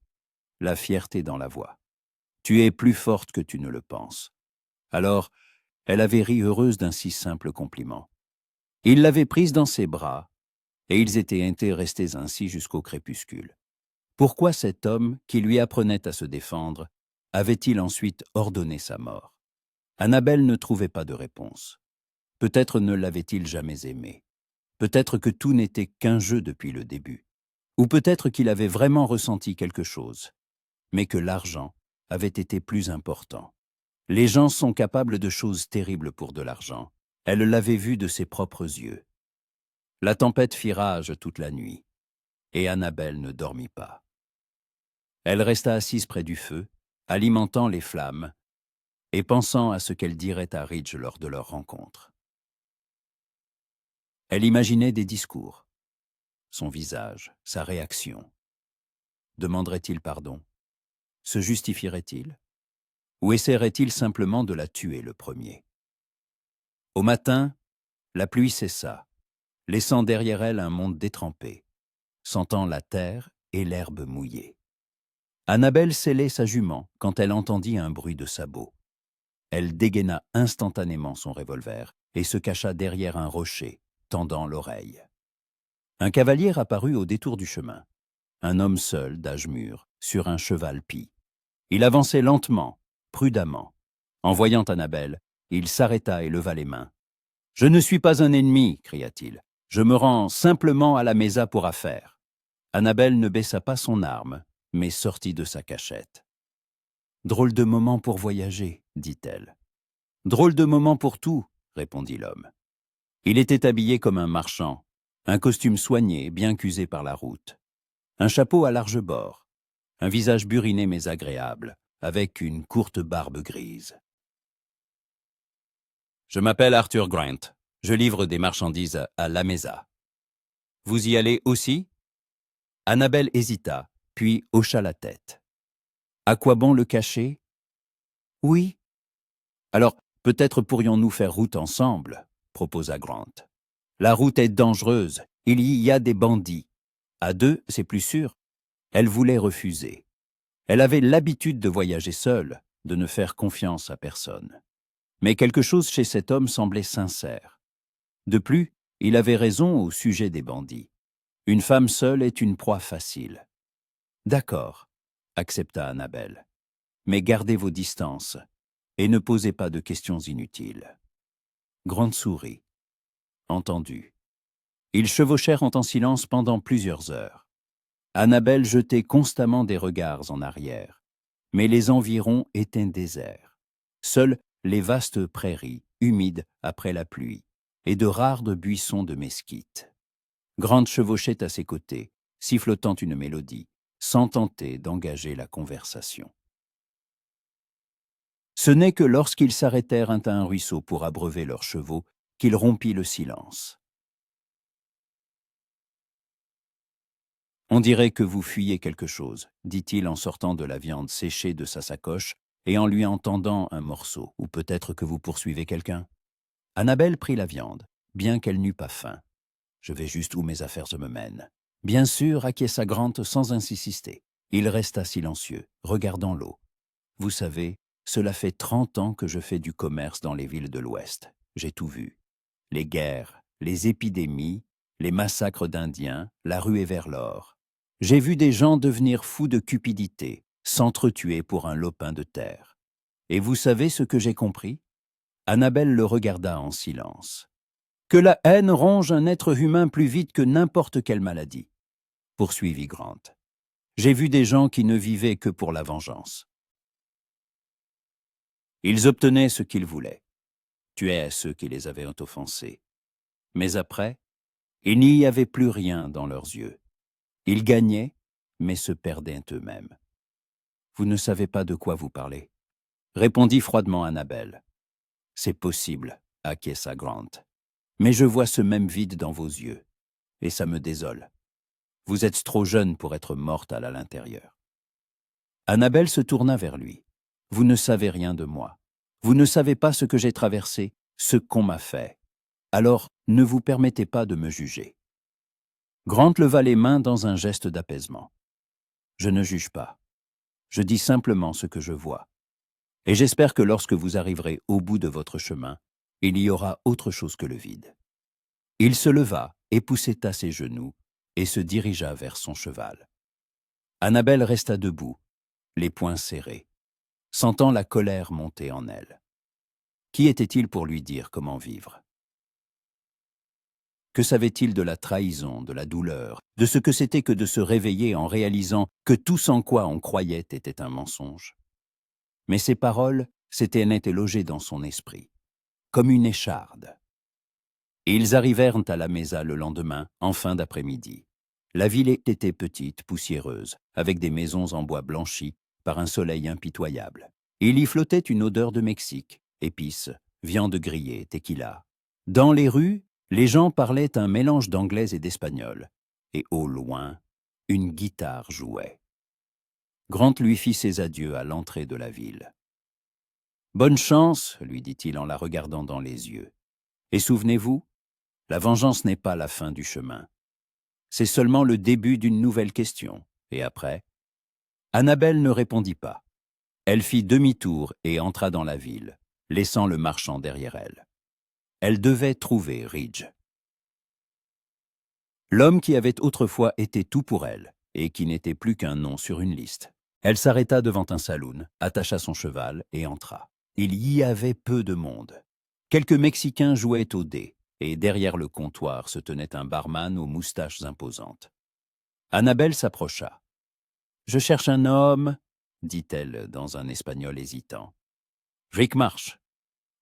A: la fierté dans la voix. « Tu es plus forte que tu ne le penses. » Alors, elle avait ri heureuse d'un si simple compliment. Il l'avait prise dans ses bras, et ils étaient restés ainsi jusqu'au crépuscule. Pourquoi cet homme, qui lui apprenait à se défendre, avait-il ensuite ordonné sa mort? Annabelle ne trouvait pas de réponse. Peut-être ne l'avait-il jamais aimé. Peut-être que tout n'était qu'un jeu depuis le début. Ou peut-être qu'il avait vraiment ressenti quelque chose, mais que l'argent avait été plus important. Les gens sont capables de choses terribles pour de l'argent. Elle l'avait vu de ses propres yeux. La tempête fit rage toute la nuit, et Annabelle ne dormit pas. Elle resta assise près du feu, alimentant les flammes, et pensant à ce qu'elle dirait à Ridge lors de leur rencontre. Elle imaginait des discours, son visage, sa réaction. Demanderait-il pardon? Se justifierait-il? Ou essaierait-il simplement de la tuer le premier? Au matin, la pluie cessa, laissant derrière elle un monde détrempé, sentant la terre et l'herbe mouillée. Annabelle sellait sa jument quand elle entendit un bruit de sabots. Elle dégaina instantanément son revolver et se cacha derrière un rocher, tendant l'oreille. Un cavalier apparut au détour du chemin, un homme seul d'âge mûr, sur un cheval pie. Il avançait lentement, prudemment. En voyant Annabelle, il s'arrêta et leva les mains. « Je ne suis pas un ennemi, cria-t-il. Je me rends simplement à la mesa pour affaires. » Annabelle ne baissa pas son arme, mais sortit de sa cachette. « Drôle de moment pour voyager, dit-elle. »« Drôle de moment pour tout, répondit l'homme. Il était habillé comme un marchand, un costume soigné, bien qu'usé par la route, un chapeau à large bord, un visage buriné mais agréable, avec une courte barbe grise. « Je m'appelle Arthur Grant. Je livre des marchandises à la mesa. Vous y allez aussi ?» Annabelle hésita, puis hocha la tête. « À quoi bon le cacher ?»« Oui. »« Alors, peut-être pourrions-nous faire route ensemble, » proposa Grant. « La route est dangereuse, il y a des bandits. À deux, c'est plus sûr. » Elle voulait refuser. Elle avait l'habitude de voyager seule, de ne faire confiance à personne. Mais quelque chose chez cet homme semblait sincère. De plus, il avait raison au sujet des bandits. Une femme seule est une proie facile. « D'accord, » accepta Annabelle. « Mais gardez vos distances et ne posez pas de questions inutiles. » Grant sourit. « Entendu. » Ils chevauchèrent en silence pendant plusieurs heures. Annabelle jetait constamment des regards en arrière. Mais les environs étaient déserts. Seules les vastes prairies, humides après la pluie, et de rares buissons de mesquite. Grant chevauchait à ses côtés, sifflotant une mélodie, sans tenter d'engager la conversation. Ce n'est que lorsqu'ils s'arrêtèrent à un ruisseau pour abreuver leurs chevaux qu'il rompit le silence. « On dirait que vous fuyez quelque chose, » dit-il en sortant de la viande séchée de sa sacoche et en lui en tendant un morceau, ou peut-être que vous poursuivez quelqu'un. Annabelle prit la viande, bien qu'elle n'eût pas faim. « Je vais juste où mes affaires me mènent. » Bien sûr, acquiesça Grant sans insister. Il resta silencieux, regardant l'eau. « Vous savez, cela fait 30 ans que je fais du commerce dans les villes de l'Ouest. J'ai tout vu. Les guerres, les épidémies, les massacres d'Indiens, la ruée vers l'or. J'ai vu des gens devenir fous de cupidité, s'entretuer pour un lopin de terre. Et vous savez ce que j'ai compris ?» Annabelle le regarda en silence. « Que la haine ronge un être humain plus vite que n'importe quelle maladie. » Poursuivit Grant. « J'ai vu des gens qui ne vivaient que pour la vengeance. Ils obtenaient ce qu'ils voulaient, tuaient ceux qui les avaient offensés. Mais après, il n'y avait plus rien dans leurs yeux. Ils gagnaient, mais se perdaient eux-mêmes. »« Vous ne savez pas de quoi vous parlez, » répondit froidement Annabelle. « C'est possible, » acquiesça Grant. « Mais je vois ce même vide dans vos yeux, et ça me désole. Vous êtes trop jeune pour être morte à l'intérieur. » Annabelle se tourna vers lui. « Vous ne savez rien de moi. Vous ne savez pas ce que j'ai traversé, ce qu'on m'a fait. Alors, ne vous permettez pas de me juger. » Grant leva les mains dans un geste d'apaisement. « Je ne juge pas. Je dis simplement ce que je vois. Et j'espère que lorsque vous arriverez au bout de votre chemin, il y aura autre chose que le vide. » Il se leva, épousseta ses genoux et se dirigea vers son cheval. Annabelle resta debout, les poings serrés, sentant la colère monter en elle. Qui était-il pour lui dire comment vivre? Que savait-il de la trahison, de la douleur, de ce que c'était que de se réveiller en réalisant que tout en quoi on croyait était un mensonge? Mais ces paroles s'étaient logées dans son esprit, comme une écharde. Et ils arrivèrent à la mesa le lendemain, en fin d'après-midi. La ville était petite, poussiéreuse, avec des maisons en bois blanchi par un soleil impitoyable. Il y flottait une odeur de Mexique, épices, viande grillée, tequila. Dans les rues, les gens parlaient un mélange d'anglais et d'espagnol, et au loin, une guitare jouait. Grant lui fit ses adieux à l'entrée de la ville. « Bonne chance, » lui dit-il en la regardant dans les yeux. « Et souvenez-vous, la vengeance n'est pas la fin du chemin. C'est seulement le début d'une nouvelle question. Et après ?» Annabelle ne répondit pas. Elle fit demi-tour et entra dans la ville, laissant le marchand derrière elle. Elle devait trouver Ridge. L'homme qui avait autrefois été tout pour elle, et qui n'était plus qu'un nom sur une liste. Elle s'arrêta devant un saloon, attacha son cheval et entra. Il y avait peu de monde. Quelques Mexicains jouaient au dé, et derrière le comptoir se tenait un barman aux moustaches imposantes. Annabelle s'approcha. « Je cherche un homme, dit-elle dans un espagnol hésitant. Rick Marsh.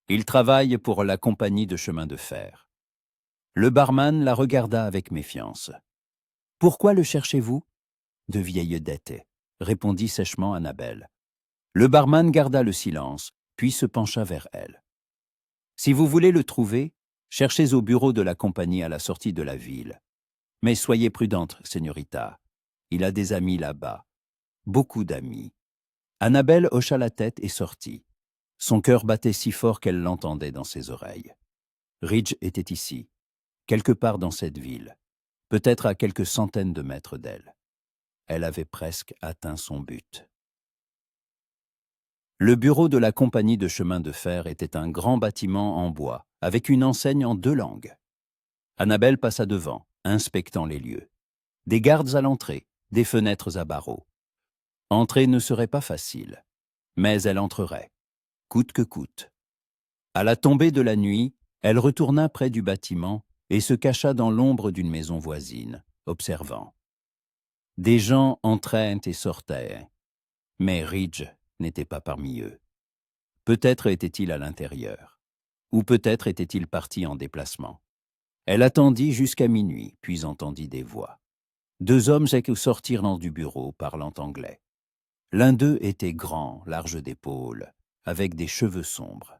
A: Il travaille pour la compagnie de chemin de fer. » Le barman la regarda avec méfiance. « Pourquoi le cherchez-vous » De vieille dette, répondit sèchement Annabelle. Le barman garda le silence, puis se pencha vers elle. « Si vous voulez le trouver, cherchez au bureau de la compagnie à la sortie de la ville. Mais soyez prudente, señorita. Il a des amis là-bas. Beaucoup d'amis. » Annabelle hocha la tête et sortit. Son cœur battait si fort qu'elle l'entendait dans ses oreilles. Ridge était ici, quelque part dans cette ville, peut-être à quelques centaines de mètres d'elle. Elle avait presque atteint son but. Le bureau de la compagnie de chemin de fer était un grand bâtiment en bois, avec une enseigne en 2 langues. Annabelle passa devant, inspectant les lieux. Des gardes à l'entrée, des fenêtres à barreaux. Entrer ne serait pas facile, mais elle entrerait, coûte que coûte. À la tombée de la nuit, elle retourna près du bâtiment et se cacha dans l'ombre d'une maison voisine, observant. Des gens entraient et sortaient, mais Ridge n'était pas parmi eux. Peut-être était-il à l'intérieur, ou peut-être était-il parti en déplacement. Elle attendit jusqu'à minuit, puis entendit des voix. 2 hommes sortirent du bureau, parlant anglais. L'un d'eux était grand, large d'épaules, avec des cheveux sombres.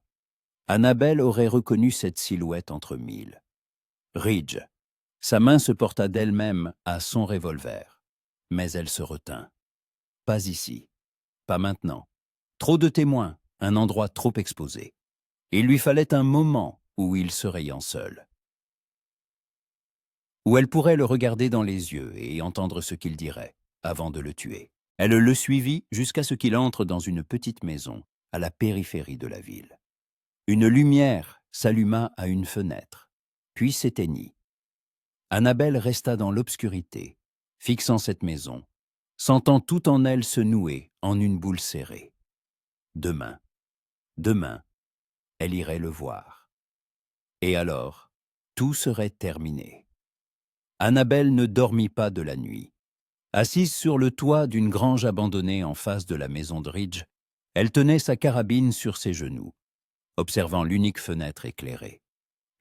A: Annabelle aurait reconnu cette silhouette entre 1000. Ridge. Sa main se porta d'elle-même à son revolver, mais elle se retint. Pas ici, pas maintenant. Trop de témoins, un endroit trop exposé. Il lui fallait un moment où il serait en seul. Où elle pourrait le regarder dans les yeux et entendre ce qu'il dirait, avant de le tuer. Elle le suivit jusqu'à ce qu'il entre dans une petite maison, à la périphérie de la ville. Une lumière s'alluma à une fenêtre, puis s'éteignit. Annabelle resta dans l'obscurité, fixant cette maison, sentant tout en elle se nouer en une boule serrée. Demain, elle irait le voir. Et alors, tout serait terminé. Annabelle ne dormit pas de la nuit. Assise sur le toit d'une grange abandonnée en face de la maison de Ridge, elle tenait sa carabine sur ses genoux, observant l'unique fenêtre éclairée.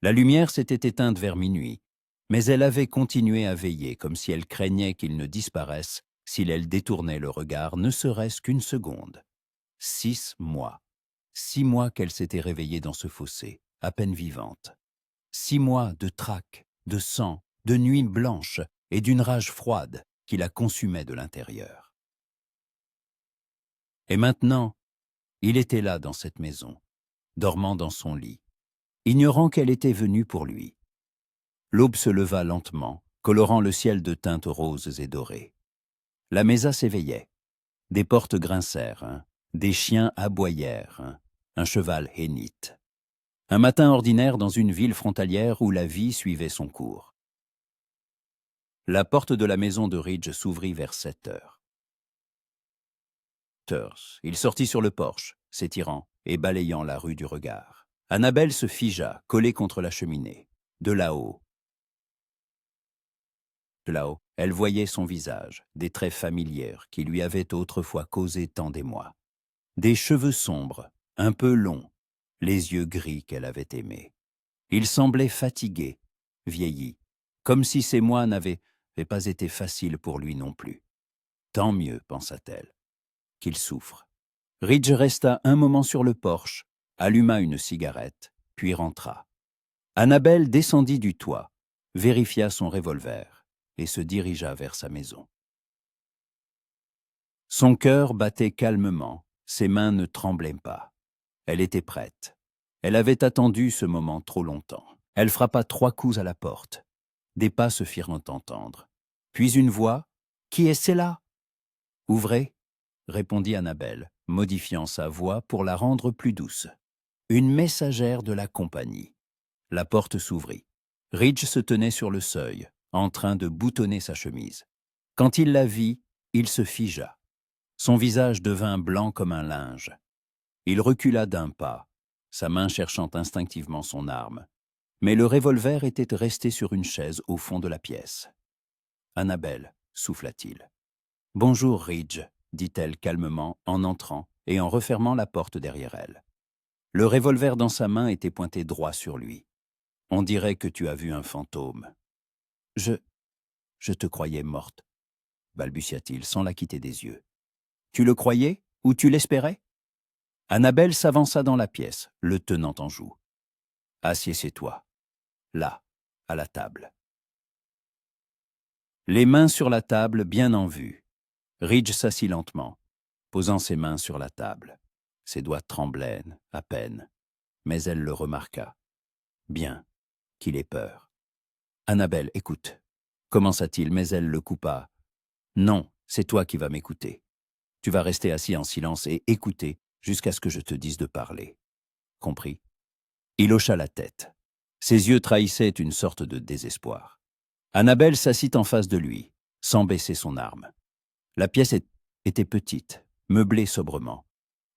A: La lumière s'était éteinte vers minuit, mais elle avait continué à veiller comme si elle craignait qu'il ne disparaisse s'il elle détournait le regard ne serait-ce qu'une seconde. 6 mois. 6 mois qu'elle s'était réveillée dans ce fossé, à peine vivante. 6 mois de trac, de sang, de nuits blanches et d'une rage froide qui la consumait de l'intérieur. Et maintenant, il était là dans cette maison, dormant dans son lit, ignorant qu'elle était venue pour lui. L'aube se leva lentement, colorant le ciel de teintes roses et dorées. La mesa s'éveillait. Des portes grincèrent, des chiens aboyèrent, un cheval hennit. Un matin ordinaire dans une ville frontalière où la vie suivait son cours. La porte de la maison de Ridge s'ouvrit vers 7 heures. Il sortit sur le porche, s'étirant et balayant la rue du regard. Annabelle se figea, collée contre la cheminée. De là-haut, elle voyait son visage, des traits familiers qui lui avaient autrefois causé tant d'émoi. Des cheveux sombres, un peu longs, les yeux gris qu'elle avait aimés. Il semblait fatigué, vieilli, comme si ces mois n'avaient pas été faciles pour lui non plus. Tant mieux, pensa-t-elle, qu'il souffre. Ridge resta un moment sur le porche, alluma une cigarette, puis rentra. Annabelle descendit du toit, vérifia son revolver et se dirigea vers sa maison. Son cœur battait calmement, ses mains ne tremblaient pas. Elle était prête. Elle avait attendu ce moment trop longtemps. Elle frappa 3 coups à la porte. Des pas se firent entendre. Puis une voix. « Qui est-ce là ?»« Ouvrez » répondit Annabelle, modifiant sa voix pour la rendre plus douce. Une messagère de la compagnie. La porte s'ouvrit. Ridge se tenait sur le seuil, en train de boutonner sa chemise. Quand il la vit, il se figea. Son visage devint blanc comme un linge. Il recula d'un pas, sa main cherchant instinctivement son arme. Mais le revolver était resté sur une chaise au fond de la pièce. « Annabelle, souffla-t-il. « Bonjour, Ridge, dit-elle calmement en entrant et en refermant la porte derrière elle. Le revolver dans sa main était pointé droit sur lui. « On dirait que tu as vu un fantôme. »« Je te croyais morte, balbutia-t-il sans la quitter des yeux. « Tu le croyais ou tu l'espérais » Annabelle s'avança dans la pièce, le tenant en joue. « Assieds-toi, là, à la table. » Les mains sur la table, bien en vue. Ridge s'assit lentement, posant ses mains sur la table. Ses doigts tremblaient, à peine, mais elle le remarqua. Bien, qu'il ait peur. « Annabelle, écoute, » commença-t-il, mais elle le coupa. « Non, c'est toi qui vas m'écouter. Tu vas rester assis en silence et écouter jusqu'à ce que je te dise de parler. Compris ?» Il hocha la tête. Ses yeux trahissaient une sorte de désespoir. Annabelle s'assit en face de lui, sans baisser son arme. La pièce était petite, meublée sobrement.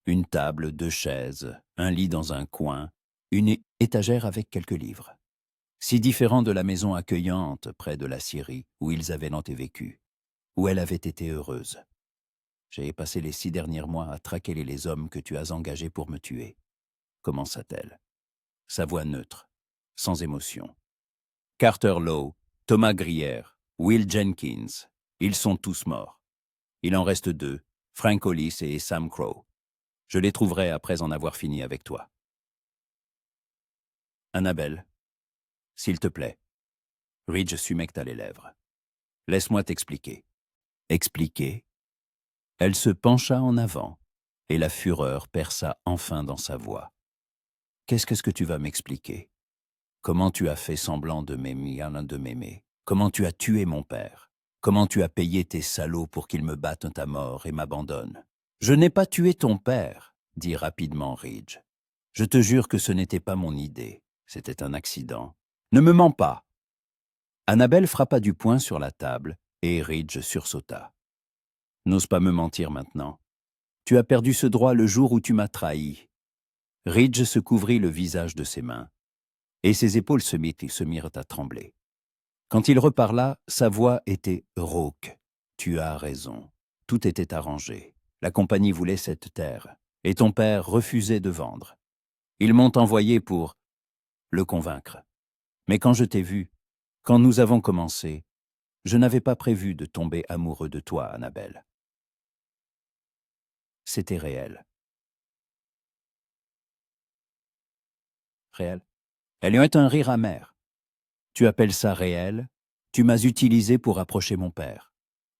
A: Une table, 2 chaises, un lit dans un coin, une étagère avec quelques livres. Si différent de la maison accueillante près de la scierie où ils avaient longtemps vécu, où elle avait été heureuse. « J'ai passé les 6 derniers mois à traquer les hommes que tu as engagés pour me tuer. » commença-t-elle. Sa voix neutre, sans émotion. « Carter Lowe, Thomas Grier, Will Jenkins, ils sont tous morts. Il en reste 2, Frank Hollis et Sam Crow. Je les trouverai après en avoir fini avec toi. »« Annabelle, s'il te plaît. » Ridge s'humecta les lèvres. « Laisse-moi t'expliquer. » Expliquer. Elle se pencha en avant, et la fureur perça enfin dans sa voix. « Qu'est-ce que tu vas m'expliquer? Comment tu as fait semblant de m'aimer? Comment tu as tué mon père? Comment tu as payé tes salauds pour qu'ils me battent à mort et m'abandonnent? »« Je n'ai pas tué ton père, » dit rapidement Ridge. « Je te jure que ce n'était pas mon idée. C'était un accident. Ne me mens pas. » Annabelle frappa du poing sur la table, et Ridge sursauta. « N'ose pas me mentir maintenant. Tu as perdu ce droit le jour où tu m'as trahi. » Ridge se couvrit le visage de ses mains, et ses épaules se mirent à trembler. Quand il reparla, sa voix était rauque. « Tu as raison. Tout était arrangé. La compagnie voulait cette terre, et ton père refusait de vendre. Ils m'ont envoyé pour le convaincre. Mais quand je t'ai vu, quand nous avons commencé, je n'avais pas prévu de tomber amoureux de toi, Annabelle. C'était réel. » Réel? Elle eut un rire amer. « Tu appelles ça réel? Tu m'as utilisé pour approcher mon père.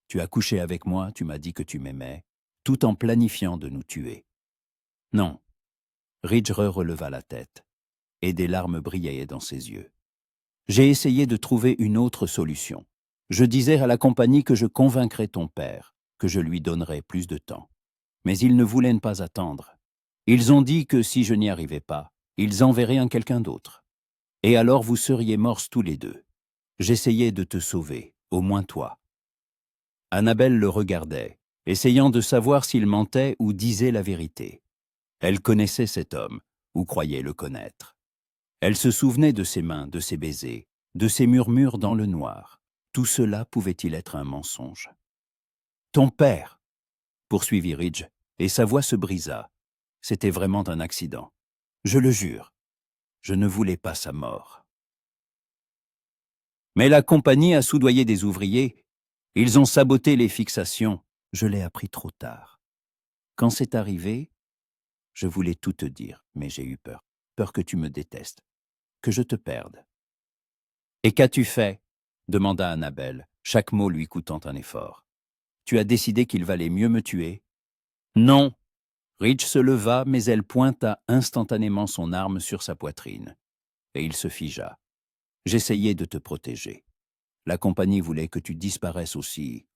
A: Tu as couché avec moi, tu m'as dit que tu m'aimais, tout en planifiant de nous tuer. » Non. Ridge releva la tête, et des larmes brillaient dans ses yeux. « J'ai essayé de trouver une autre solution. Je disais à la compagnie que je convaincrais ton père, que je lui donnerais plus de temps. Mais ils ne voulaient pas attendre. Ils ont dit que si je n'y arrivais pas, ils enverraient un quelqu'un d'autre. Et alors vous seriez morts tous les deux. J'essayais de te sauver, au moins toi. » Annabelle le regardait, essayant de savoir s'il mentait ou disait la vérité. Elle connaissait cet homme, ou croyait le connaître. Elle se souvenait de ses mains, de ses baisers, de ses murmures dans le noir. Tout cela pouvait-il être un mensonge? « Ton père !» poursuivit Ridge, et sa voix se brisa. C'était vraiment un accident. Je le jure. Je ne voulais pas sa mort. Mais la compagnie a soudoyé des ouvriers. Ils ont saboté les fixations. Je l'ai appris trop tard. Quand c'est arrivé, je voulais tout te dire, mais j'ai eu peur. Peur que tu me détestes, que je te perde. « Et qu'as-tu fait ?» demanda Annabelle, chaque mot lui coûtant un effort. « Tu as décidé qu'il valait mieux me tuer ?»« Non !» Ridge se leva, mais elle pointa instantanément son arme sur sa poitrine. Et il se figea. « J'essayais de te protéger. La compagnie voulait que tu disparaisses aussi,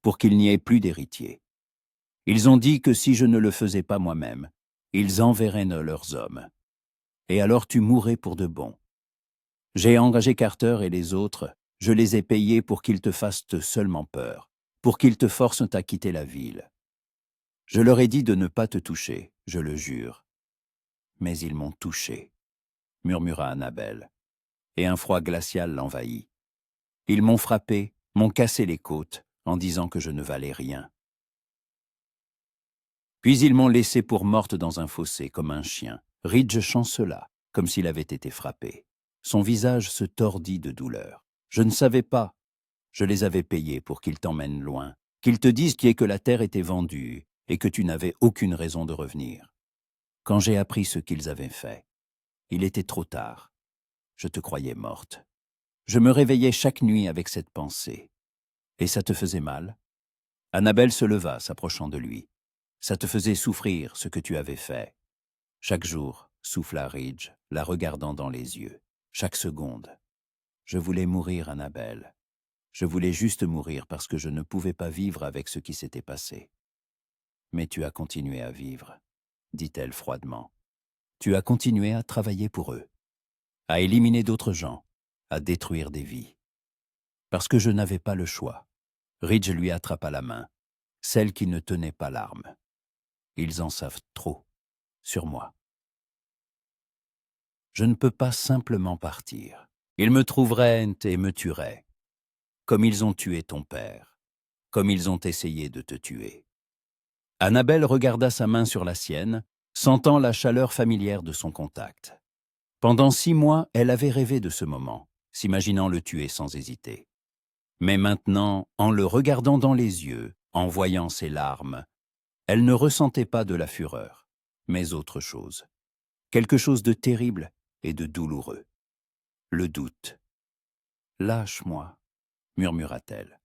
A: pour qu'il n'y ait plus d'héritiers. Ils ont dit que si je ne le faisais pas moi-même, ils enverraient leurs hommes. Et alors tu mourrais pour de bon. J'ai engagé Carter et les autres, je les ai payés pour qu'ils te fassent seulement peur, pour qu'ils te forcent à quitter la ville. Je leur ai dit de ne pas te toucher, je le jure. Mais ils m'ont touché, murmura Annabelle, et un froid glacial l'envahit. Ils m'ont frappé, m'ont cassé les côtes, en disant que je ne valais rien. Puis ils m'ont laissé pour morte dans un fossé, comme un chien. Ridge chancela, comme s'il avait été frappé. Son visage se tordit de douleur. Je ne savais pas. Je les avais payés pour qu'ils t'emmènent loin, qu'ils te disent que la terre était vendue et que tu n'avais aucune raison de revenir. Quand j'ai appris ce qu'ils avaient fait, il était trop tard. Je te croyais morte. Je me réveillais chaque nuit avec cette pensée. Et ça te faisait mal? Annabelle se leva, s'approchant de lui. Ça te faisait souffrir ce que tu avais fait. Chaque jour, souffla Ridge, la regardant dans les yeux. Chaque seconde. Je voulais mourir, Annabelle. Je voulais juste mourir parce que je ne pouvais pas vivre avec ce qui s'était passé. Mais tu as continué à vivre, dit-elle froidement. Tu as continué à travailler pour eux, à éliminer d'autres gens, à détruire des vies. Parce que je n'avais pas le choix. Ridge lui attrapa la main, celle qui ne tenait pas l'arme. Ils en savent trop, sur moi. Je ne peux pas simplement partir. Ils me trouveraient et me tueraient, comme ils ont tué ton père, comme ils ont essayé de te tuer. Annabelle regarda sa main sur la sienne, sentant la chaleur familière de son contact. Pendant 6 mois, elle avait rêvé de ce moment, s'imaginant le tuer sans hésiter. Mais maintenant, en le regardant dans les yeux, en voyant ses larmes, elle ne ressentait pas de la fureur, mais autre chose. Quelque chose de terrible et de douloureux. Le doute. « Lâche-moi », murmura-t-elle.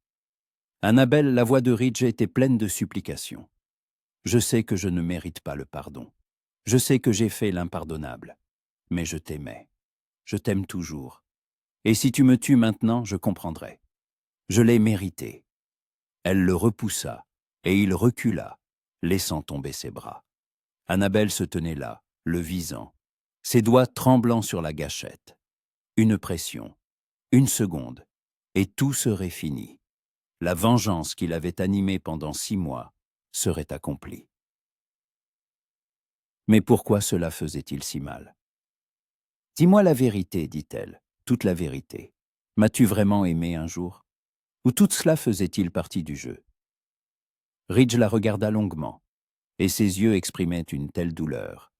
A: Annabelle, la voix de Ridge était pleine de supplications. « Je sais que je ne mérite pas le pardon. Je sais que j'ai fait l'impardonnable. Mais je t'aimais. Je t'aime toujours. Et si tu me tues maintenant, je comprendrai. Je l'ai mérité. » Elle le repoussa, et il recula, laissant tomber ses bras. Annabelle se tenait là, le visant, ses doigts tremblants sur la gâchette. Une pression, une seconde, et tout serait fini. La vengeance qui l'avait animée pendant 6 mois serait accomplie. Mais pourquoi cela faisait-il si mal? « Dis-moi la vérité, dit-elle, toute la vérité. M'as-tu vraiment aimé un jour? Ou tout cela faisait-il partie du jeu ?» Ridge la regarda longuement, et ses yeux exprimaient une telle douleur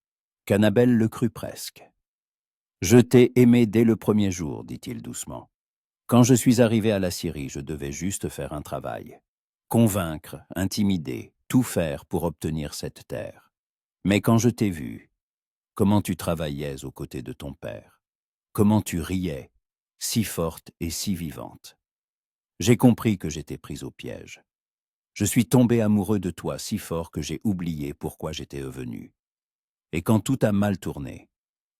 A: qu'Annabelle le crut presque. « Je t'ai aimé dès le premier jour, dit-il doucement. Quand je suis arrivé à la Syrie, je devais juste faire un travail. Convaincre, intimider, tout faire pour obtenir cette terre. Mais quand je t'ai vu, comment tu travaillais aux côtés de ton père, comment tu riais, si forte et si vivante. J'ai compris que j'étais prise au piège. Je suis tombé amoureux de toi si fort que j'ai oublié pourquoi j'étais venu. Et quand tout a mal tourné,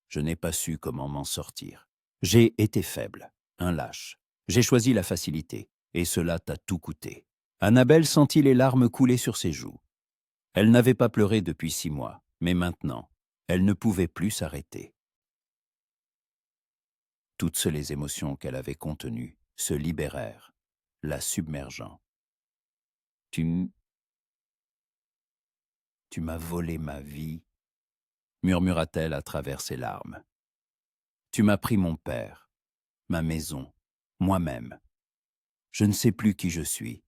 A: je n'ai pas su comment m'en sortir. J'ai été faible, un lâche. J'ai choisi la facilité, et cela t'a tout coûté. » Annabelle sentit les larmes couler sur ses joues. Elle n'avait pas pleuré depuis 6 mois, mais maintenant, elle ne pouvait plus s'arrêter. Toutes les émotions qu'elle avait contenues se libérèrent, la submergeant. « Tu m'as volé ma vie, » murmura-t-elle à travers ses larmes. « Tu m'as pris mon père, ma maison, moi-même. Je ne sais plus qui je suis.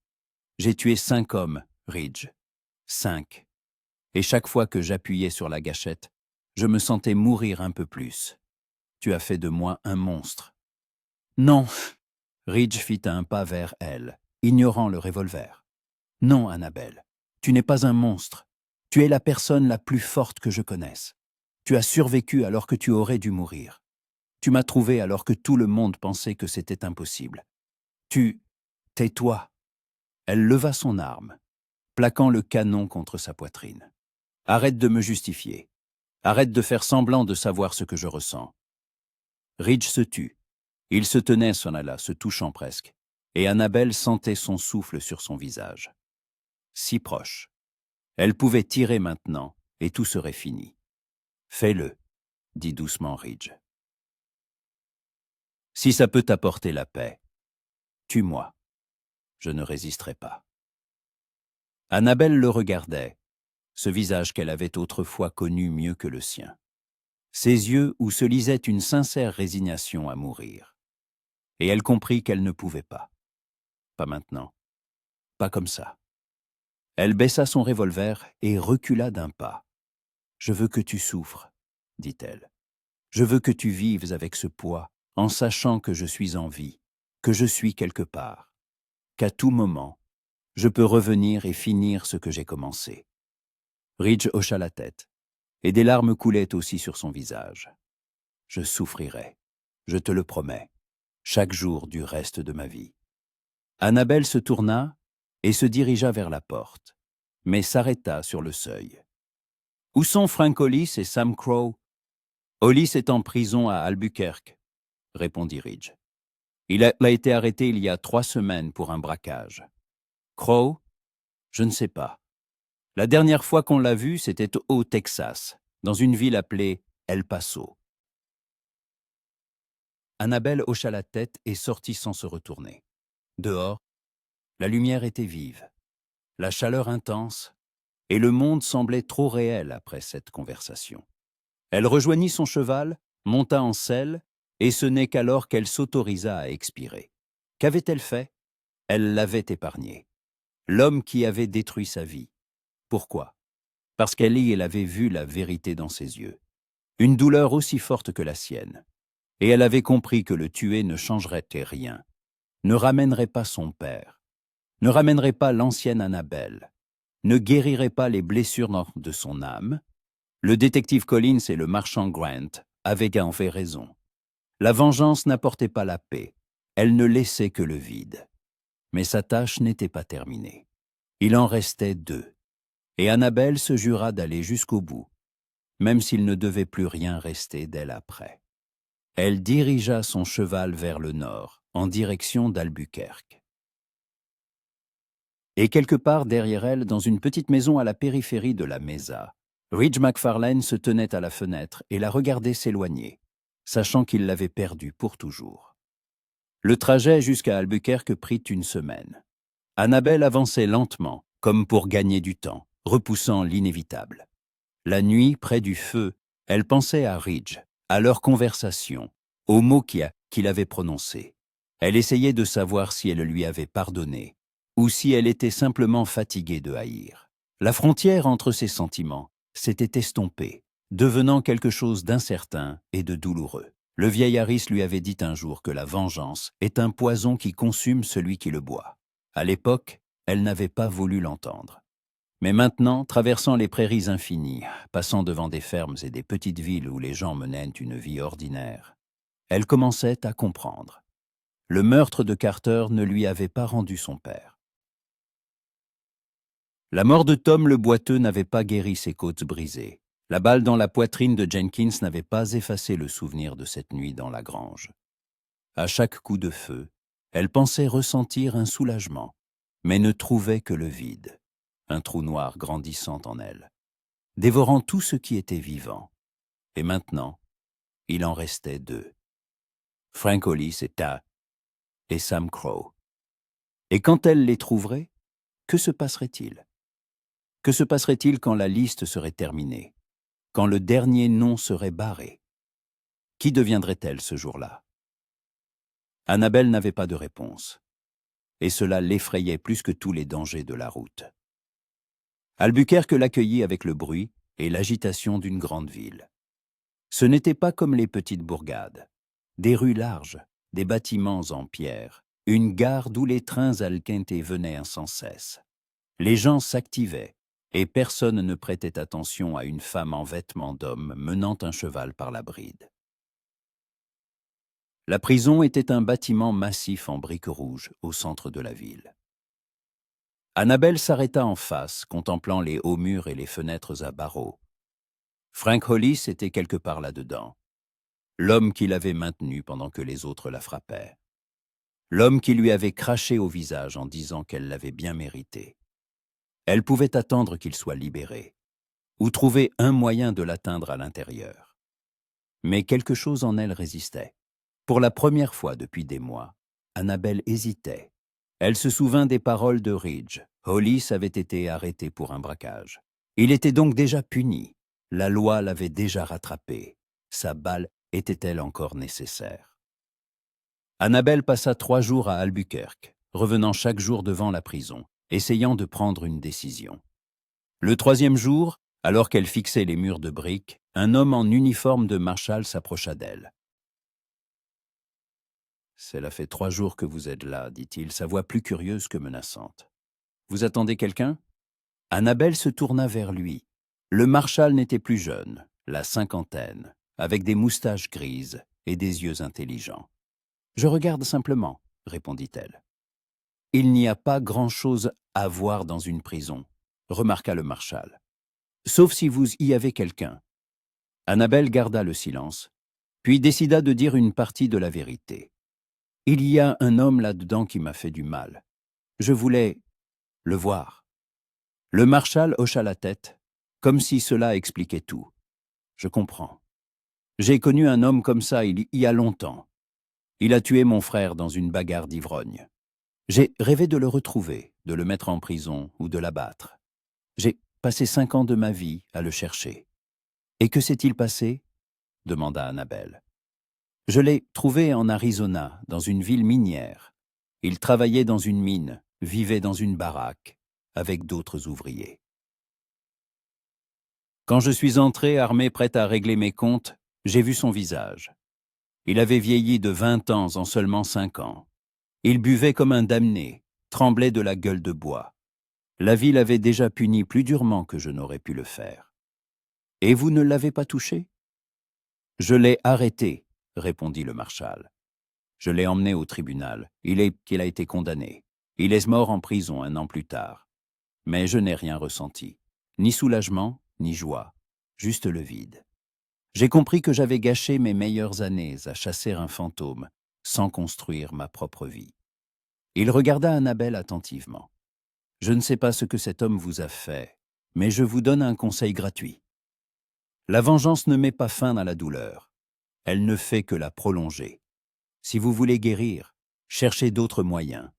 A: J'ai tué 5 hommes, Ridge. 5. Et chaque fois que j'appuyais sur la gâchette, je me sentais mourir un peu plus. Tu as fait de moi un monstre. » « Non !» Ridge fit un pas vers elle, ignorant le revolver. « Non, Annabelle, tu n'es pas un monstre. Tu es la personne la plus forte que je connaisse. Tu as survécu alors que tu aurais dû mourir. Tu m'as trouvé alors que tout le monde pensait que c'était impossible. Tais-toi. » Elle leva son arme, plaquant le canon contre sa poitrine. « Arrête de me justifier. Arrête de faire semblant de savoir ce que je ressens. » Ridge se tut. Il se tenait, s'en alla, se touchant presque, et Annabelle sentait son souffle sur son visage. Si proche. Elle pouvait tirer maintenant, et tout serait fini. « Fais-le, » dit doucement Ridge. « Si ça peut t'apporter la paix, tue-moi. Je ne résisterai pas. » Annabelle le regardait, ce visage qu'elle avait autrefois connu mieux que le sien. Ses yeux où se lisait une sincère résignation à mourir. Et elle comprit qu'elle ne pouvait pas. Pas maintenant. Pas comme ça. Elle baissa son revolver et recula d'un pas. « Je veux que tu souffres, » dit-elle. « Je veux que tu vives avec ce poids, en sachant que je suis en vie, que je suis quelque part, qu'à tout moment, je peux revenir et finir ce que j'ai commencé. » Ridge hocha la tête, et des larmes coulaient aussi sur son visage. « Je souffrirai, je te le promets, chaque jour du reste de ma vie. » Annabelle se tourna et se dirigea vers la porte, mais s'arrêta sur le seuil. « Où sont Frank Hollis et Sam Crow ?»« Hollis est en prison à Albuquerque, » répondit Ridge. « Il a été arrêté il y a 3 semaines pour un braquage. Crow, je ne sais pas. La dernière fois qu'on l'a vu, c'était au Texas, dans une ville appelée El Paso. » Annabelle hocha la tête et sortit sans se retourner. Dehors, la lumière était vive, la chaleur intense, et le monde semblait trop réel après cette conversation. Elle rejoignit son cheval, monta en selle, et ce n'est qu'alors qu'elle s'autorisa à expirer. Qu'avait-elle fait? Elle l'avait épargné. L'homme qui avait détruit sa vie. Pourquoi? Parce qu'elle avait vu la vérité dans ses yeux. Une douleur aussi forte que la sienne. Et elle avait compris que le tuer ne changerait rien, ne ramènerait pas son père, ne ramènerait pas l'ancienne Annabelle, ne guérirait pas les blessures de son âme. Le détective Collins et le marchand Grant avaient en fait raison. La vengeance n'apportait pas la paix, elle ne laissait que le vide. Mais sa tâche n'était pas terminée. Il en restait 2, et Annabelle se jura d'aller jusqu'au bout, même s'il ne devait plus rien rester d'elle après. Elle dirigea son cheval vers le nord, en direction d'Albuquerque. Et quelque part derrière elle, dans une petite maison à la périphérie de la Mesa, Ridge McFarlane se tenait à la fenêtre et la regardait s'éloigner, sachant qu'il l'avait perdue pour toujours. Le trajet jusqu'à Albuquerque prit 1 semaine. Annabelle avançait lentement, comme pour gagner du temps, repoussant l'inévitable. La nuit, près du feu, elle pensait à Ridge, à leur conversation, aux mots qu'il avait prononcés. Elle essayait de savoir si elle lui avait pardonné, ou si elle était simplement fatiguée de haïr. La frontière entre ses sentiments s'était estompée, devenant quelque chose d'incertain et de douloureux. Le vieil Harris lui avait dit un jour que la vengeance est un poison qui consume celui qui le boit. À l'époque, elle n'avait pas voulu l'entendre. Mais maintenant, traversant les prairies infinies, passant devant des fermes et des petites villes où les gens menaient une vie ordinaire, elle commençait à comprendre. Le meurtre de Carter ne lui avait pas rendu son père. La mort de Tom le boiteux n'avait pas guéri ses côtes brisées. La balle dans la poitrine de Jenkins n'avait pas effacé le souvenir de cette nuit dans la grange. À chaque coup de feu, elle pensait ressentir un soulagement, mais ne trouvait que le vide, un trou noir grandissant en elle, dévorant tout ce qui était vivant. Et maintenant, il en restait 2. Frank Hollis et Sam Crow. Et quand elle les trouverait, que se passerait-il? Que se passerait-il quand la liste serait terminée? Quand le dernier nom serait barré? Qui deviendrait-elle ce jour-là? Annabelle n'avait pas de réponse, et cela l'effrayait plus que tous les dangers de la route. Albuquerque l'accueillit avec le bruit et l'agitation d'une grande ville. Ce n'était pas comme les petites bourgades. Des rues larges, des bâtiments en pierre, une gare d'où les trains alquintés venaient sans cesse. Les gens s'activaient, et personne ne prêtait attention à une femme en vêtements d'homme menant un cheval par la bride. La prison était un bâtiment massif en briques rouges au centre de la ville. Annabelle s'arrêta en face, contemplant les hauts murs et les fenêtres à barreaux. Frank Hollis était quelque part là-dedans. L'homme qui l'avait maintenue pendant que les autres la frappaient. L'homme qui lui avait craché au visage en disant qu'elle l'avait bien mérité. Elle pouvait attendre qu'il soit libéré, ou trouver un moyen de l'atteindre à l'intérieur. Mais quelque chose en elle résistait. Pour la première fois depuis des mois, Annabelle hésitait. Elle se souvint des paroles de Ridge. Hollis avait été arrêté pour un braquage. Il était donc déjà puni. La loi l'avait déjà rattrapé. Sa balle était-elle encore nécessaire? Annabelle passa 3 jours à Albuquerque, revenant chaque jour devant la prison, essayant de prendre une décision. Le 3e jour, alors qu'elle fixait les murs de briques, un homme en uniforme de marshal s'approcha d'elle. « Cela fait 3 jours que vous êtes là, dit-il, sa voix plus curieuse que menaçante. Vous attendez quelqu'un » Annabelle se tourna vers lui. Le marshal n'était plus jeune, la cinquantaine, avec des moustaches grises et des yeux intelligents. « Je regarde simplement, » répondit-elle. « Il n'y a pas grand-chose à voir dans une prison, » remarqua le marshal. « Sauf si vous y avez quelqu'un. » Annabelle garda le silence, puis décida de dire une partie de la vérité. « Il y a un homme là-dedans qui m'a fait du mal. Je voulais le voir. » Le marshal hocha la tête, comme si cela expliquait tout. « Je comprends. J'ai connu un homme comme ça il y a longtemps. Il a tué mon frère dans une bagarre d'ivrogne. J'ai rêvé de le retrouver, de le mettre en prison ou de l'abattre. J'ai passé 5 ans de ma vie à le chercher. Et que s'est-il passé ?» demanda Annabelle. « Je l'ai trouvé en Arizona, dans une ville minière. Il travaillait dans une mine, vivait dans une baraque, avec d'autres ouvriers. Quand je suis entré, armé, prêt à régler mes comptes, j'ai vu son visage. Il avait vieilli de 20 ans en seulement 5 ans. Il buvait comme un damné, tremblait de la gueule de bois. La vie l'avait déjà puni plus durement que je n'aurais pu le faire. Et vous ne l'avez pas touché ? » « Je l'ai arrêté, » répondit le marshal. « Je l'ai emmené au tribunal. Il a été condamné. Il est mort en prison 1 an plus tard. Mais je n'ai rien ressenti. Ni soulagement, ni joie. Juste le vide. J'ai compris que j'avais gâché mes meilleures années à chasser un fantôme, sans construire ma propre vie. » Il regarda Annabelle attentivement. « Je ne sais pas ce que cet homme vous a fait, mais je vous donne un conseil gratuit. La vengeance ne met pas fin à la douleur. Elle ne fait que la prolonger. Si vous voulez guérir, cherchez d'autres moyens. »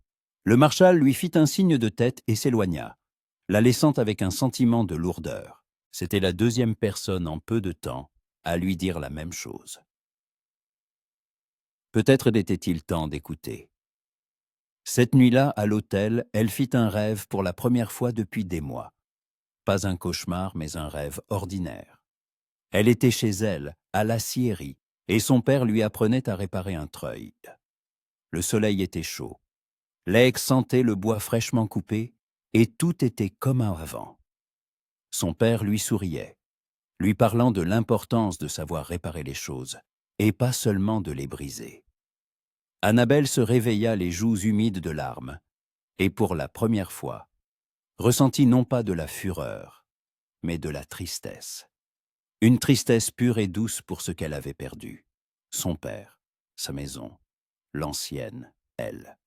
A: Le marshal lui fit un signe de tête et s'éloigna, la laissant avec un sentiment de lourdeur. C'était la 2e personne en peu de temps à lui dire la même chose. Peut-être était-il temps d'écouter. Cette nuit-là, à l'hôtel, elle fit un rêve pour la première fois depuis des mois. Pas un cauchemar, mais un rêve ordinaire. Elle était chez elle, à l'aciérie, et son père lui apprenait à réparer un treuil. Le soleil était chaud. L'aig sentait le bois fraîchement coupé, et tout était comme avant. Son père lui souriait, lui parlant de l'importance de savoir réparer les choses, et pas seulement de les briser. Annabelle se réveilla les joues humides de larmes, et pour la première fois, ressentit non pas de la fureur, mais de la tristesse. Une tristesse pure et douce pour ce qu'elle avait perdu. Son père, sa maison, l'ancienne, elle.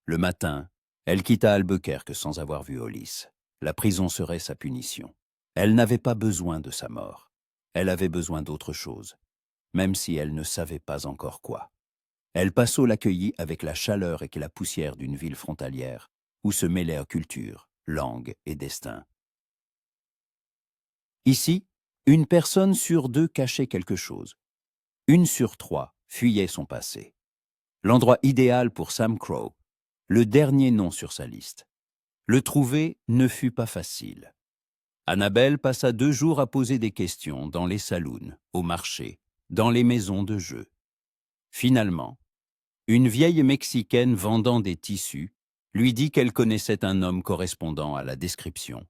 A: Le matin, elle quitta Albuquerque sans avoir vu Hollis. La prison serait sa punition. Elle n'avait pas besoin de sa mort. Elle avait besoin d'autre chose, même si elle ne savait pas encore quoi. El Paso l'accueillit avec la chaleur et la poussière d'une ville frontalière, où se mêlèrent culture, langue et destin. Ici, une personne sur 2 cachait quelque chose. 1 sur 3 fuyait son passé. L'endroit idéal pour Sam Crow, le dernier nom sur sa liste. Le trouver ne fut pas facile. Annabelle passa 2 jours à poser des questions dans les saloons, au marché, dans les maisons de jeu. Finalement, une vieille Mexicaine vendant des tissus lui dit qu'elle connaissait un homme correspondant à la description.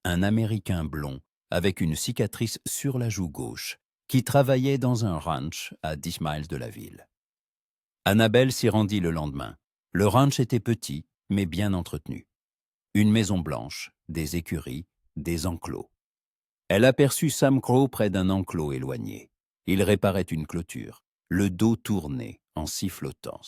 A: Un Américain blond, avec une cicatrice sur la joue gauche, qui travaillait dans un ranch à 10 miles de la ville. Annabelle s'y rendit le lendemain. Le ranch était petit, mais bien entretenu. Une maison blanche, des écuries, des enclos. Elle aperçut Sam Crow près d'un enclos éloigné. Il réparait une clôture, le dos tourné, en sifflotant.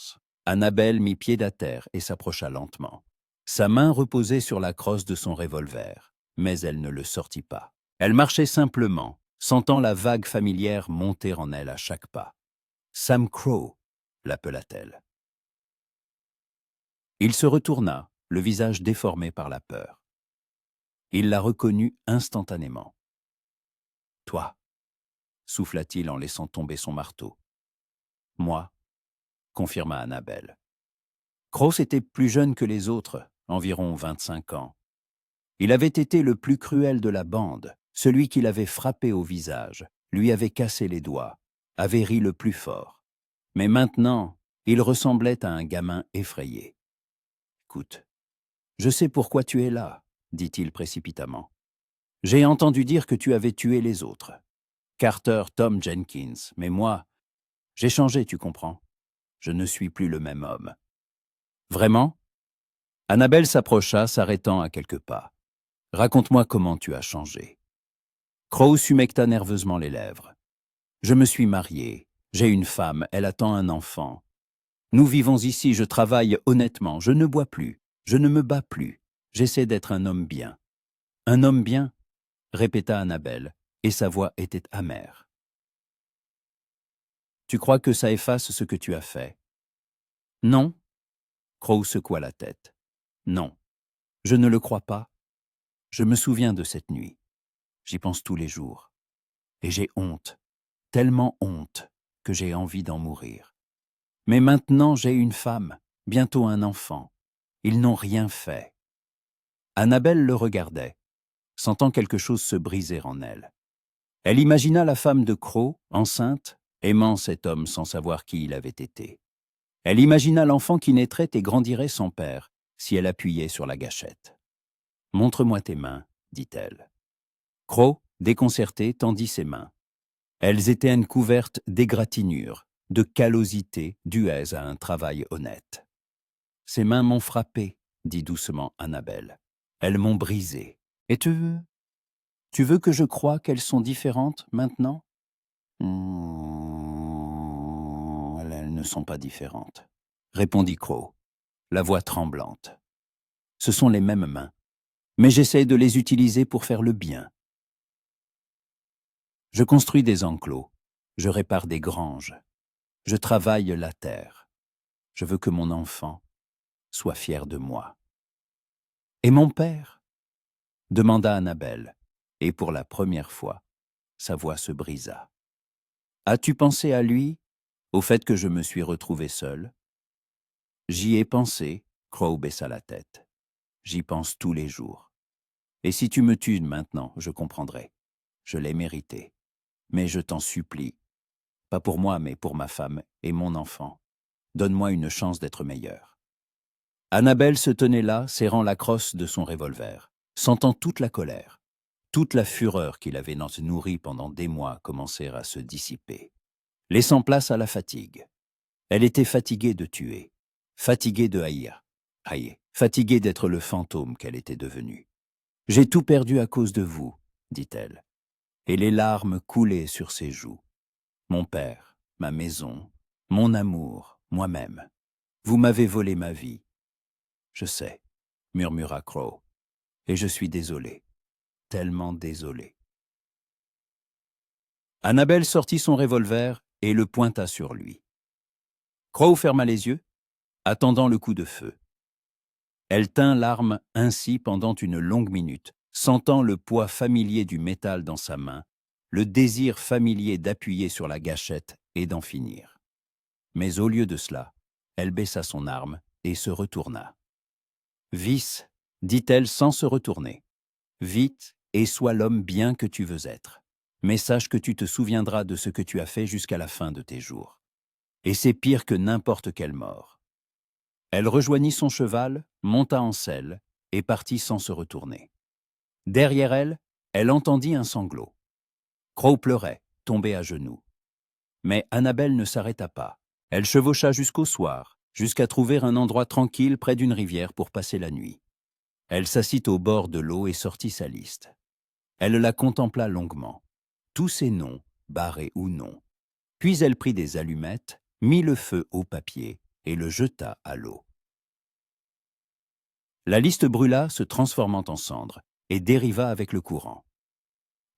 A: Annabelle mit pied à terre et s'approcha lentement. Sa main reposait sur la crosse de son revolver, mais elle ne le sortit pas. Elle marchait simplement, sentant la vague familière monter en elle à chaque pas. « Sam Crow » l'appela-t-elle. Il se retourna, le visage déformé par la peur. Il la reconnut instantanément. « Toi » souffla-t-il en laissant tomber son marteau. « Moi » confirma Annabelle. Kraus était plus jeune que les autres, environ 25 ans. Il avait été le plus cruel de la bande, celui qui l'avait frappé au visage, lui avait cassé les doigts, avait ri le plus fort. Mais maintenant, il ressemblait à un gamin effrayé. « Écoute, je sais pourquoi tu es là, » dit-il précipitamment. « J'ai entendu dire que tu avais tué les autres. Carter, Tom Jenkins, mais moi, j'ai changé, tu comprends. Je ne suis plus le même homme. » « Vraiment ?» Annabelle s'approcha, s'arrêtant à quelques pas. « Raconte-moi comment tu as changé. » Kraus humecta nerveusement les lèvres. « Je me suis marié, j'ai une femme, elle attend un enfant. Nous vivons ici, je travaille honnêtement, je ne bois plus, je ne me bats plus, j'essaie d'être un homme bien. »« Un homme bien ?» répéta Annabelle, et sa voix était amère. « Tu crois que ça efface ce que tu as fait ?»« Non. » Kraus secoua la tête. « Non, je ne le crois pas. Je me souviens de cette nuit. J'y pense tous les jours. Et j'ai honte, tellement honte, que j'ai envie d'en mourir. Mais maintenant j'ai une femme, bientôt un enfant. Ils n'ont rien fait. » Annabelle le regardait, sentant quelque chose se briser en elle. Elle imagina la femme de Kraus, enceinte, aimant cet homme sans savoir qui il avait été. Elle imagina l'enfant qui naîtrait et grandirait sans père, si elle appuyait sur la gâchette. « Montre-moi tes mains, » dit-elle. Kraus, déconcerté, tendit ses mains. Elles étaient couvertes d'égratignures, de callosités dues à un travail honnête. « Ces mains m'ont frappé, » dit doucement Annabelle. « Elles m'ont brisé. Et tu veux que je croie qu'elles sont différentes maintenant ? » Elles ne sont pas différentes, répondit Kraus, la voix tremblante. Ce sont les mêmes mains, mais j'essaie de les utiliser pour faire le bien. Je construis des enclos, je répare des granges, je travaille la terre. Je veux que mon enfant soit fier de moi. « Et mon père ?» demanda Annabelle, et pour la première fois, sa voix se brisa. « As-tu pensé à lui, au fait que je me suis retrouvé seul ?»« J'y ai pensé, » Kraus baissa la tête. « J'y pense tous les jours. Et si tu me tues maintenant, je comprendrai. Je l'ai mérité. Mais je t'en supplie, pas pour moi, mais pour ma femme et mon enfant. Donne-moi une chance d'être meilleure. » Annabelle se tenait là, serrant la crosse de son revolver, sentant toute la colère, toute la fureur qu'il avait nourrie pendant des mois commencer à se dissiper, laissant place à la fatigue. Elle était fatiguée de tuer, fatiguée de haïr, fatiguée d'être le fantôme qu'elle était devenue. « J'ai tout perdu à cause de vous, » dit-elle, et les larmes coulaient sur ses joues. « Mon père, ma maison, mon amour, moi-même. Vous m'avez volé ma vie. »« Je sais, » murmura Kraus, « et je suis désolé, tellement désolé. » Annabelle sortit son revolver et le pointa sur lui. Kraus ferma les yeux, attendant le coup de feu. Elle tint l'arme ainsi pendant une longue minute, sentant le poids familier du métal dans sa main, le désir familier d'appuyer sur la gâchette et d'en finir. Mais au lieu de cela, elle baissa son arme et se retourna. « Vis, » dit-elle sans se retourner, « vite et sois l'homme bien que tu veux être. Mais sache que tu te souviendras de ce que tu as fait jusqu'à la fin de tes jours. Et c'est pire que n'importe quelle mort. » Elle rejoignit son cheval, monta en selle et partit sans se retourner. Derrière elle, elle entendit un sanglot. Kraus pleurait, tombé à genoux. Mais Annabelle ne s'arrêta pas. Elle chevaucha jusqu'au soir, jusqu'à trouver un endroit tranquille près d'une rivière pour passer la nuit. Elle s'assit au bord de l'eau et sortit sa liste. Elle la contempla longuement, tous ses noms, barrés ou non. Puis elle prit des allumettes, mit le feu au papier et le jeta à l'eau. La liste brûla, se transformant en cendres, et dériva avec le courant.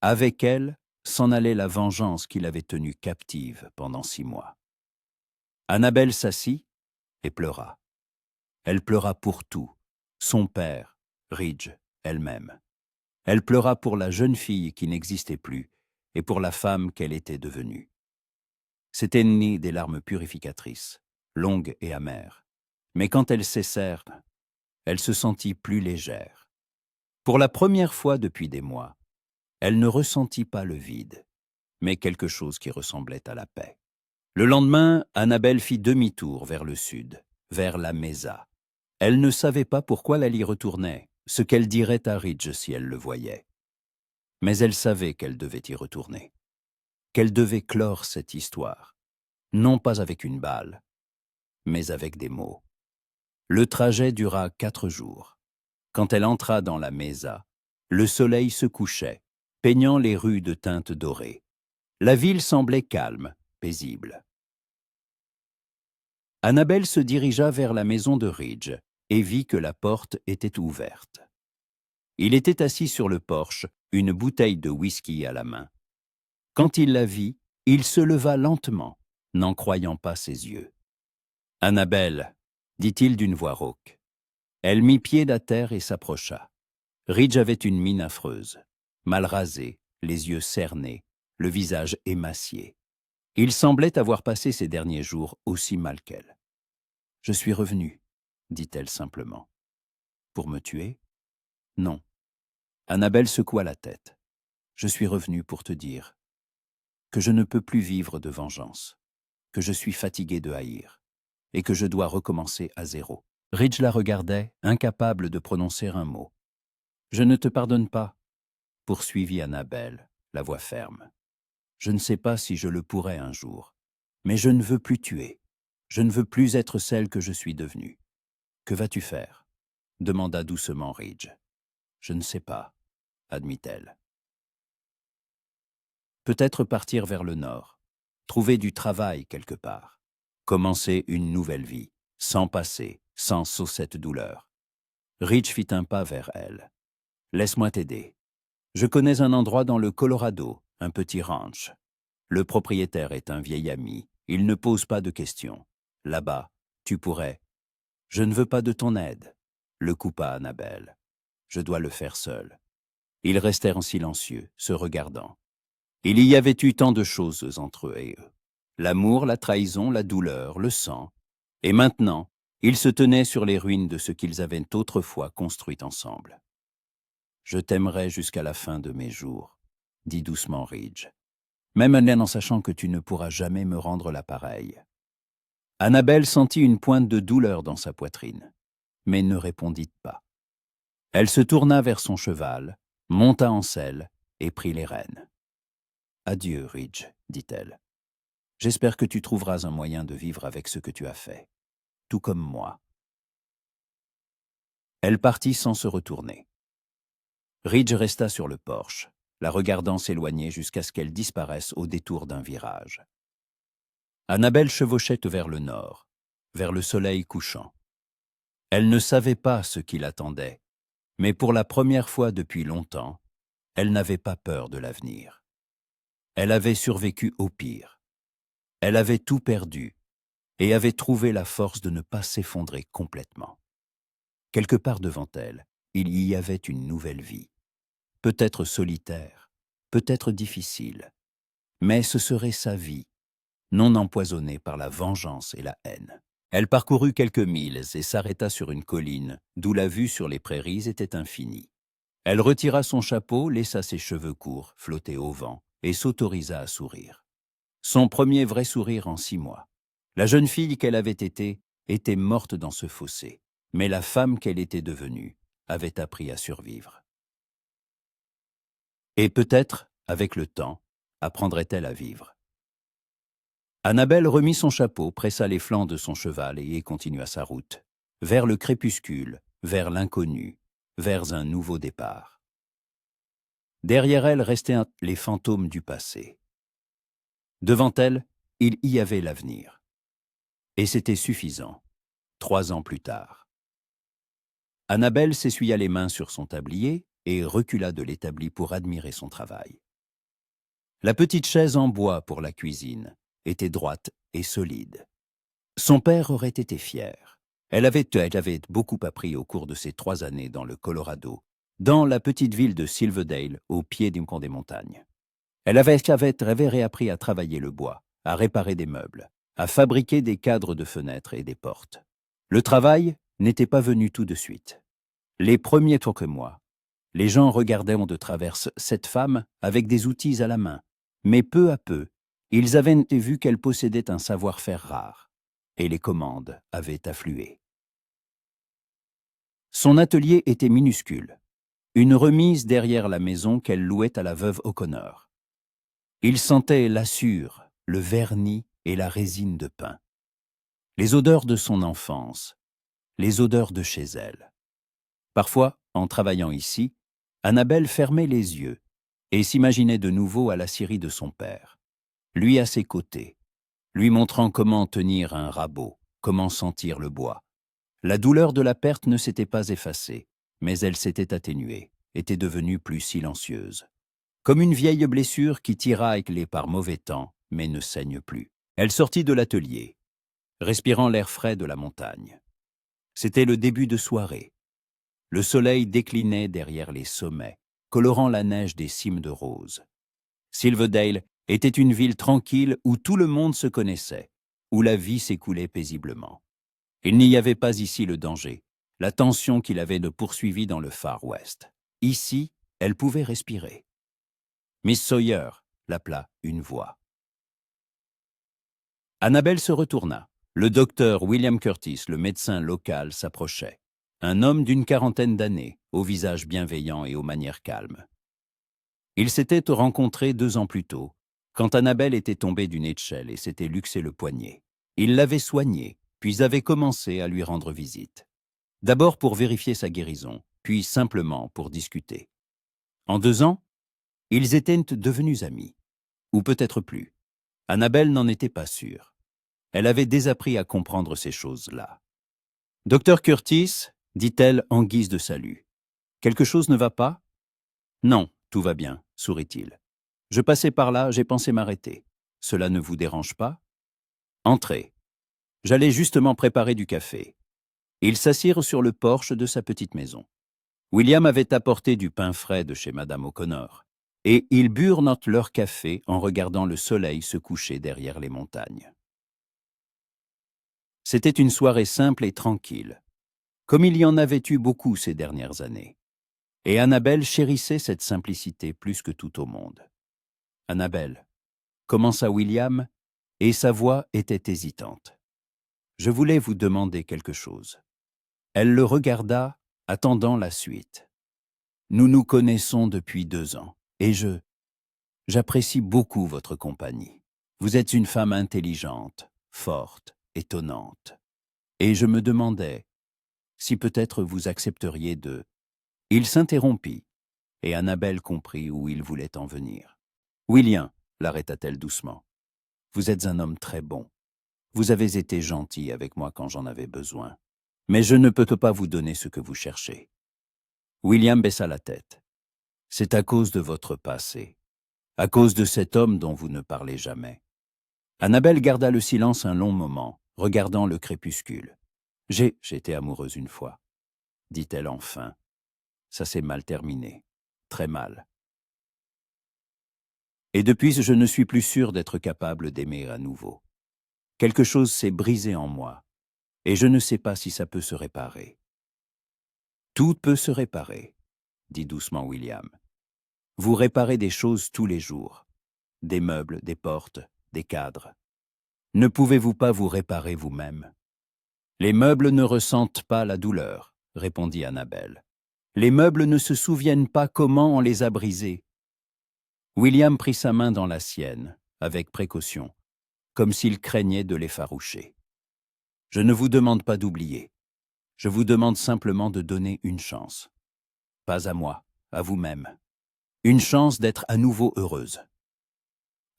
A: Avec elle, s'en allait la vengeance qui l'avait tenue captive pendant 6 mois. Annabelle s'assit et pleura. Elle pleura pour tout, son père, Ridge, elle-même. Elle pleura pour la jeune fille qui n'existait plus et pour la femme qu'elle était devenue. C'étaient nées des larmes purificatrices, longues et amères. Mais quand elles cessèrent, elle se sentit plus légère. Pour la première fois depuis des mois, elle ne ressentit pas le vide, mais quelque chose qui ressemblait à la paix. Le lendemain, Annabelle fit demi-tour vers le sud, vers la Mesa. Elle ne savait pas pourquoi elle y retournait, ce qu'elle dirait à Ridge si elle le voyait. Mais elle savait qu'elle devait y retourner, qu'elle devait clore cette histoire, non pas avec une balle, mais avec des mots. Le trajet dura 4 jours. Quand elle entra dans la Mesa, le soleil se couchait, peignant les rues de teintes dorées. La ville semblait calme, paisible. Annabelle se dirigea vers la maison de Ridge et vit que la porte était ouverte. Il était assis sur le porche, une bouteille de whisky à la main. Quand il la vit, il se leva lentement, n'en croyant pas ses yeux. « Annabelle », dit-il d'une voix rauque. Elle mit pied à terre et s'approcha. Ridge avait une mine affreuse, mal rasée, les yeux cernés, le visage émacié. Il semblait avoir passé ces derniers jours aussi mal qu'elle. « Je suis revenue, » dit-elle simplement. « Pour me tuer ? Non. » Annabelle secoua la tête. « Je suis revenue pour te dire que je ne peux plus vivre de vengeance, que je suis fatiguée de haïr, et que je dois recommencer à zéro. » Ridge la regardait, incapable de prononcer un mot. « Je ne te pardonne pas, » poursuivit Annabelle, la voix ferme. « Je ne sais pas si je le pourrai un jour, mais je ne veux plus tuer. Je ne veux plus être celle que je suis devenue. Que vas-tu faire ?» demanda doucement Ridge. « Je ne sais pas, » admit-elle. « Peut-être partir vers le nord, trouver du travail quelque part, commencer une nouvelle vie, sans passé, sans cette douleur. » Ridge fit un pas vers elle. « Laisse-moi t'aider. Je connais un endroit dans le Colorado, un petit ranch. Le propriétaire est un vieil ami, il ne pose pas de questions. Là-bas, tu pourrais. »« Je ne veux pas de ton aide, » le coupa Annabelle. « Je dois le faire seul. » Ils restèrent en silencieux, se regardant. Il y avait eu tant de choses entre eux et eux. L'amour, la trahison, la douleur, le sang. Et maintenant, ils se tenaient sur les ruines de ce qu'ils avaient autrefois construit ensemble. « Je t'aimerai jusqu'à la fin de mes jours, » dit doucement Ridge. « Même en sachant que tu ne pourras jamais me rendre l'appareil. » Annabelle sentit une pointe de douleur dans sa poitrine, mais ne répondit pas. Elle se tourna vers son cheval, monta en selle et prit les rênes. « Adieu, Ridge, » dit-elle. « J'espère que tu trouveras un moyen de vivre avec ce que tu as fait, tout comme moi. » Elle partit sans se retourner. Ridge resta sur le porche, la regardant s'éloigner jusqu'à ce qu'elle disparaisse au détour d'un virage. Annabelle chevauchait vers le nord, vers le soleil couchant. Elle ne savait pas ce qui l'attendait, mais pour la première fois depuis longtemps, elle n'avait pas peur de l'avenir. Elle avait survécu au pire. Elle avait tout perdu et avait trouvé la force de ne pas s'effondrer complètement. Quelque part devant elle, il y avait une nouvelle vie. Peut-être solitaire, peut-être difficile, mais ce serait sa vie, non empoisonnée par la vengeance et la haine. Elle parcourut quelques milles et s'arrêta sur une colline, d'où la vue sur les prairies était infinie. Elle retira son chapeau, laissa ses cheveux courts flotter au vent et s'autorisa à sourire. Son premier vrai sourire en 6 mois. La jeune fille qu'elle avait été était morte dans ce fossé, mais la femme qu'elle était devenue avait appris à survivre. Et peut-être, avec le temps, apprendrait-elle à vivre. Annabelle remit son chapeau, pressa les flancs de son cheval et continua sa route, vers le crépuscule, vers l'inconnu, vers un nouveau départ. Derrière elle restaient les fantômes du passé. Devant elle, il y avait l'avenir. Et c'était suffisant, 3 ans plus tard. Annabelle s'essuya les mains sur son tablier et recula de l'établi pour admirer son travail. La petite chaise en bois pour la cuisine était droite et solide. Son père aurait été fier. Elle avait beaucoup appris au cours de ces 3 années dans le Colorado, dans la petite ville de Silverdale, au pied d'un camp des montagnes. Elle avait réappris à travailler le bois, à réparer des meubles, à fabriquer des cadres de fenêtres et des portes. Le travail n'était pas venu tout de suite. Les premiers quelques mois, les gens regardaient de travers cette femme avec des outils à la main, mais peu à peu, ils avaient vu qu'elle possédait un savoir-faire rare, et les commandes avaient afflué. Son atelier était minuscule, une remise derrière la maison qu'elle louait à la veuve O'Connor. Il sentait l'assure, le vernis et la résine de pain. Les odeurs de son enfance, les odeurs de chez elle. Parfois, en travaillant ici, Annabelle fermait les yeux et s'imaginait de nouveau à la scierie de son père, lui à ses côtés, lui montrant comment tenir un rabot, comment sentir le bois. La douleur de la perte ne s'était pas effacée, mais elle s'était atténuée, était devenue plus silencieuse. Comme une vieille blessure qui tiraille par mauvais temps, mais ne saigne plus. Elle sortit de l'atelier, respirant l'air frais de la montagne. C'était le début de soirée. Le soleil déclinait derrière les sommets, colorant la neige des cimes de rose. Silverdale était une ville tranquille où tout le monde se connaissait, où la vie s'écoulait paisiblement. Il n'y avait pas ici le danger, la tension qu'il avait de poursuivi dans le Far West. Ici, elle pouvait respirer. Miss Sawyer, l'appela une voix. Annabelle se retourna. Le docteur William Curtis, le médecin local, s'approchait. Un homme d'une quarantaine d'années, au visage bienveillant et aux manières calmes. Ils s'étaient rencontrés 2 ans plus tôt, quand Annabelle était tombée d'une échelle et s'était luxé le poignet. Il l'avait soignée, puis avait commencé à lui rendre visite. D'abord pour vérifier sa guérison, puis simplement pour discuter. En 2 ans, ils étaient devenus amis. Ou peut-être plus. Annabelle n'en était pas sûre. Elle avait désappris à comprendre ces choses-là. « Docteur Curtis » dit-elle en guise de salut. « Quelque chose ne va pas ?»« Non, tout va bien, » sourit-il. « Je passais par là, j'ai pensé m'arrêter. Cela ne vous dérange pas ?»« Entrez. J'allais justement préparer du café. » Ils s'assirent sur le porche de sa petite maison. William avait apporté du pain frais de chez Madame O'Connor, et ils burent leur café en regardant le soleil se coucher derrière les montagnes. C'était une soirée simple et tranquille, comme il y en avait eu beaucoup ces dernières années. Et Annabelle chérissait cette simplicité plus que tout au monde. « Annabelle, » commença William, et sa voix était hésitante. « Je voulais vous demander quelque chose. » Elle le regarda, attendant la suite. « Nous nous connaissons depuis 2 ans, et j'apprécie beaucoup votre compagnie. Vous êtes une femme intelligente, forte, étonnante. Et je me demandais si peut-être vous accepteriez de... » Il s'interrompit, et Annabelle comprit où il voulait en venir. « William, » l'arrêta-t-elle doucement, « vous êtes un homme très bon. Vous avez été gentil avec moi quand j'en avais besoin. Mais je ne peux pas vous donner ce que vous cherchez. » William baissa la tête. « C'est à cause de votre passé, à cause de cet homme dont vous ne parlez jamais. » Annabelle garda le silence un long moment, regardant le crépuscule. « J'étais amoureuse une fois, » dit-elle enfin. « Ça s'est mal terminé, très mal. Et depuis, je ne suis plus sûre d'être capable d'aimer à nouveau. Quelque chose s'est brisé en moi, et je ne sais pas si ça peut se réparer. »« Tout peut se réparer, » dit doucement William. « Vous réparez des choses tous les jours, des meubles, des portes, des cadres. Ne pouvez-vous pas vous réparer vous-même ? » ?»« Les meubles ne ressentent pas la douleur, » répondit Annabelle. « Les meubles ne se souviennent pas comment on les a brisés. » William prit sa main dans la sienne, avec précaution, comme s'il craignait de l'effaroucher. « Je ne vous demande pas d'oublier. Je vous demande simplement de donner une chance. Pas à moi, à vous-même. Une chance d'être à nouveau heureuse. »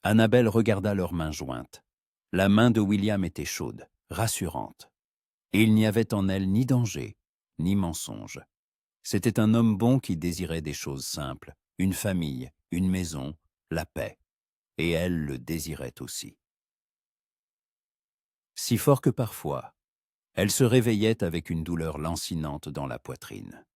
A: Annabelle regarda leurs mains jointes. La main de William était chaude, rassurante. Et il n'y avait en elle ni danger, ni mensonge. C'était un homme bon qui désirait des choses simples, une famille, une maison, la paix. Et elle le désirait aussi. Si fort que parfois, elle se réveillait avec une douleur lancinante dans la poitrine.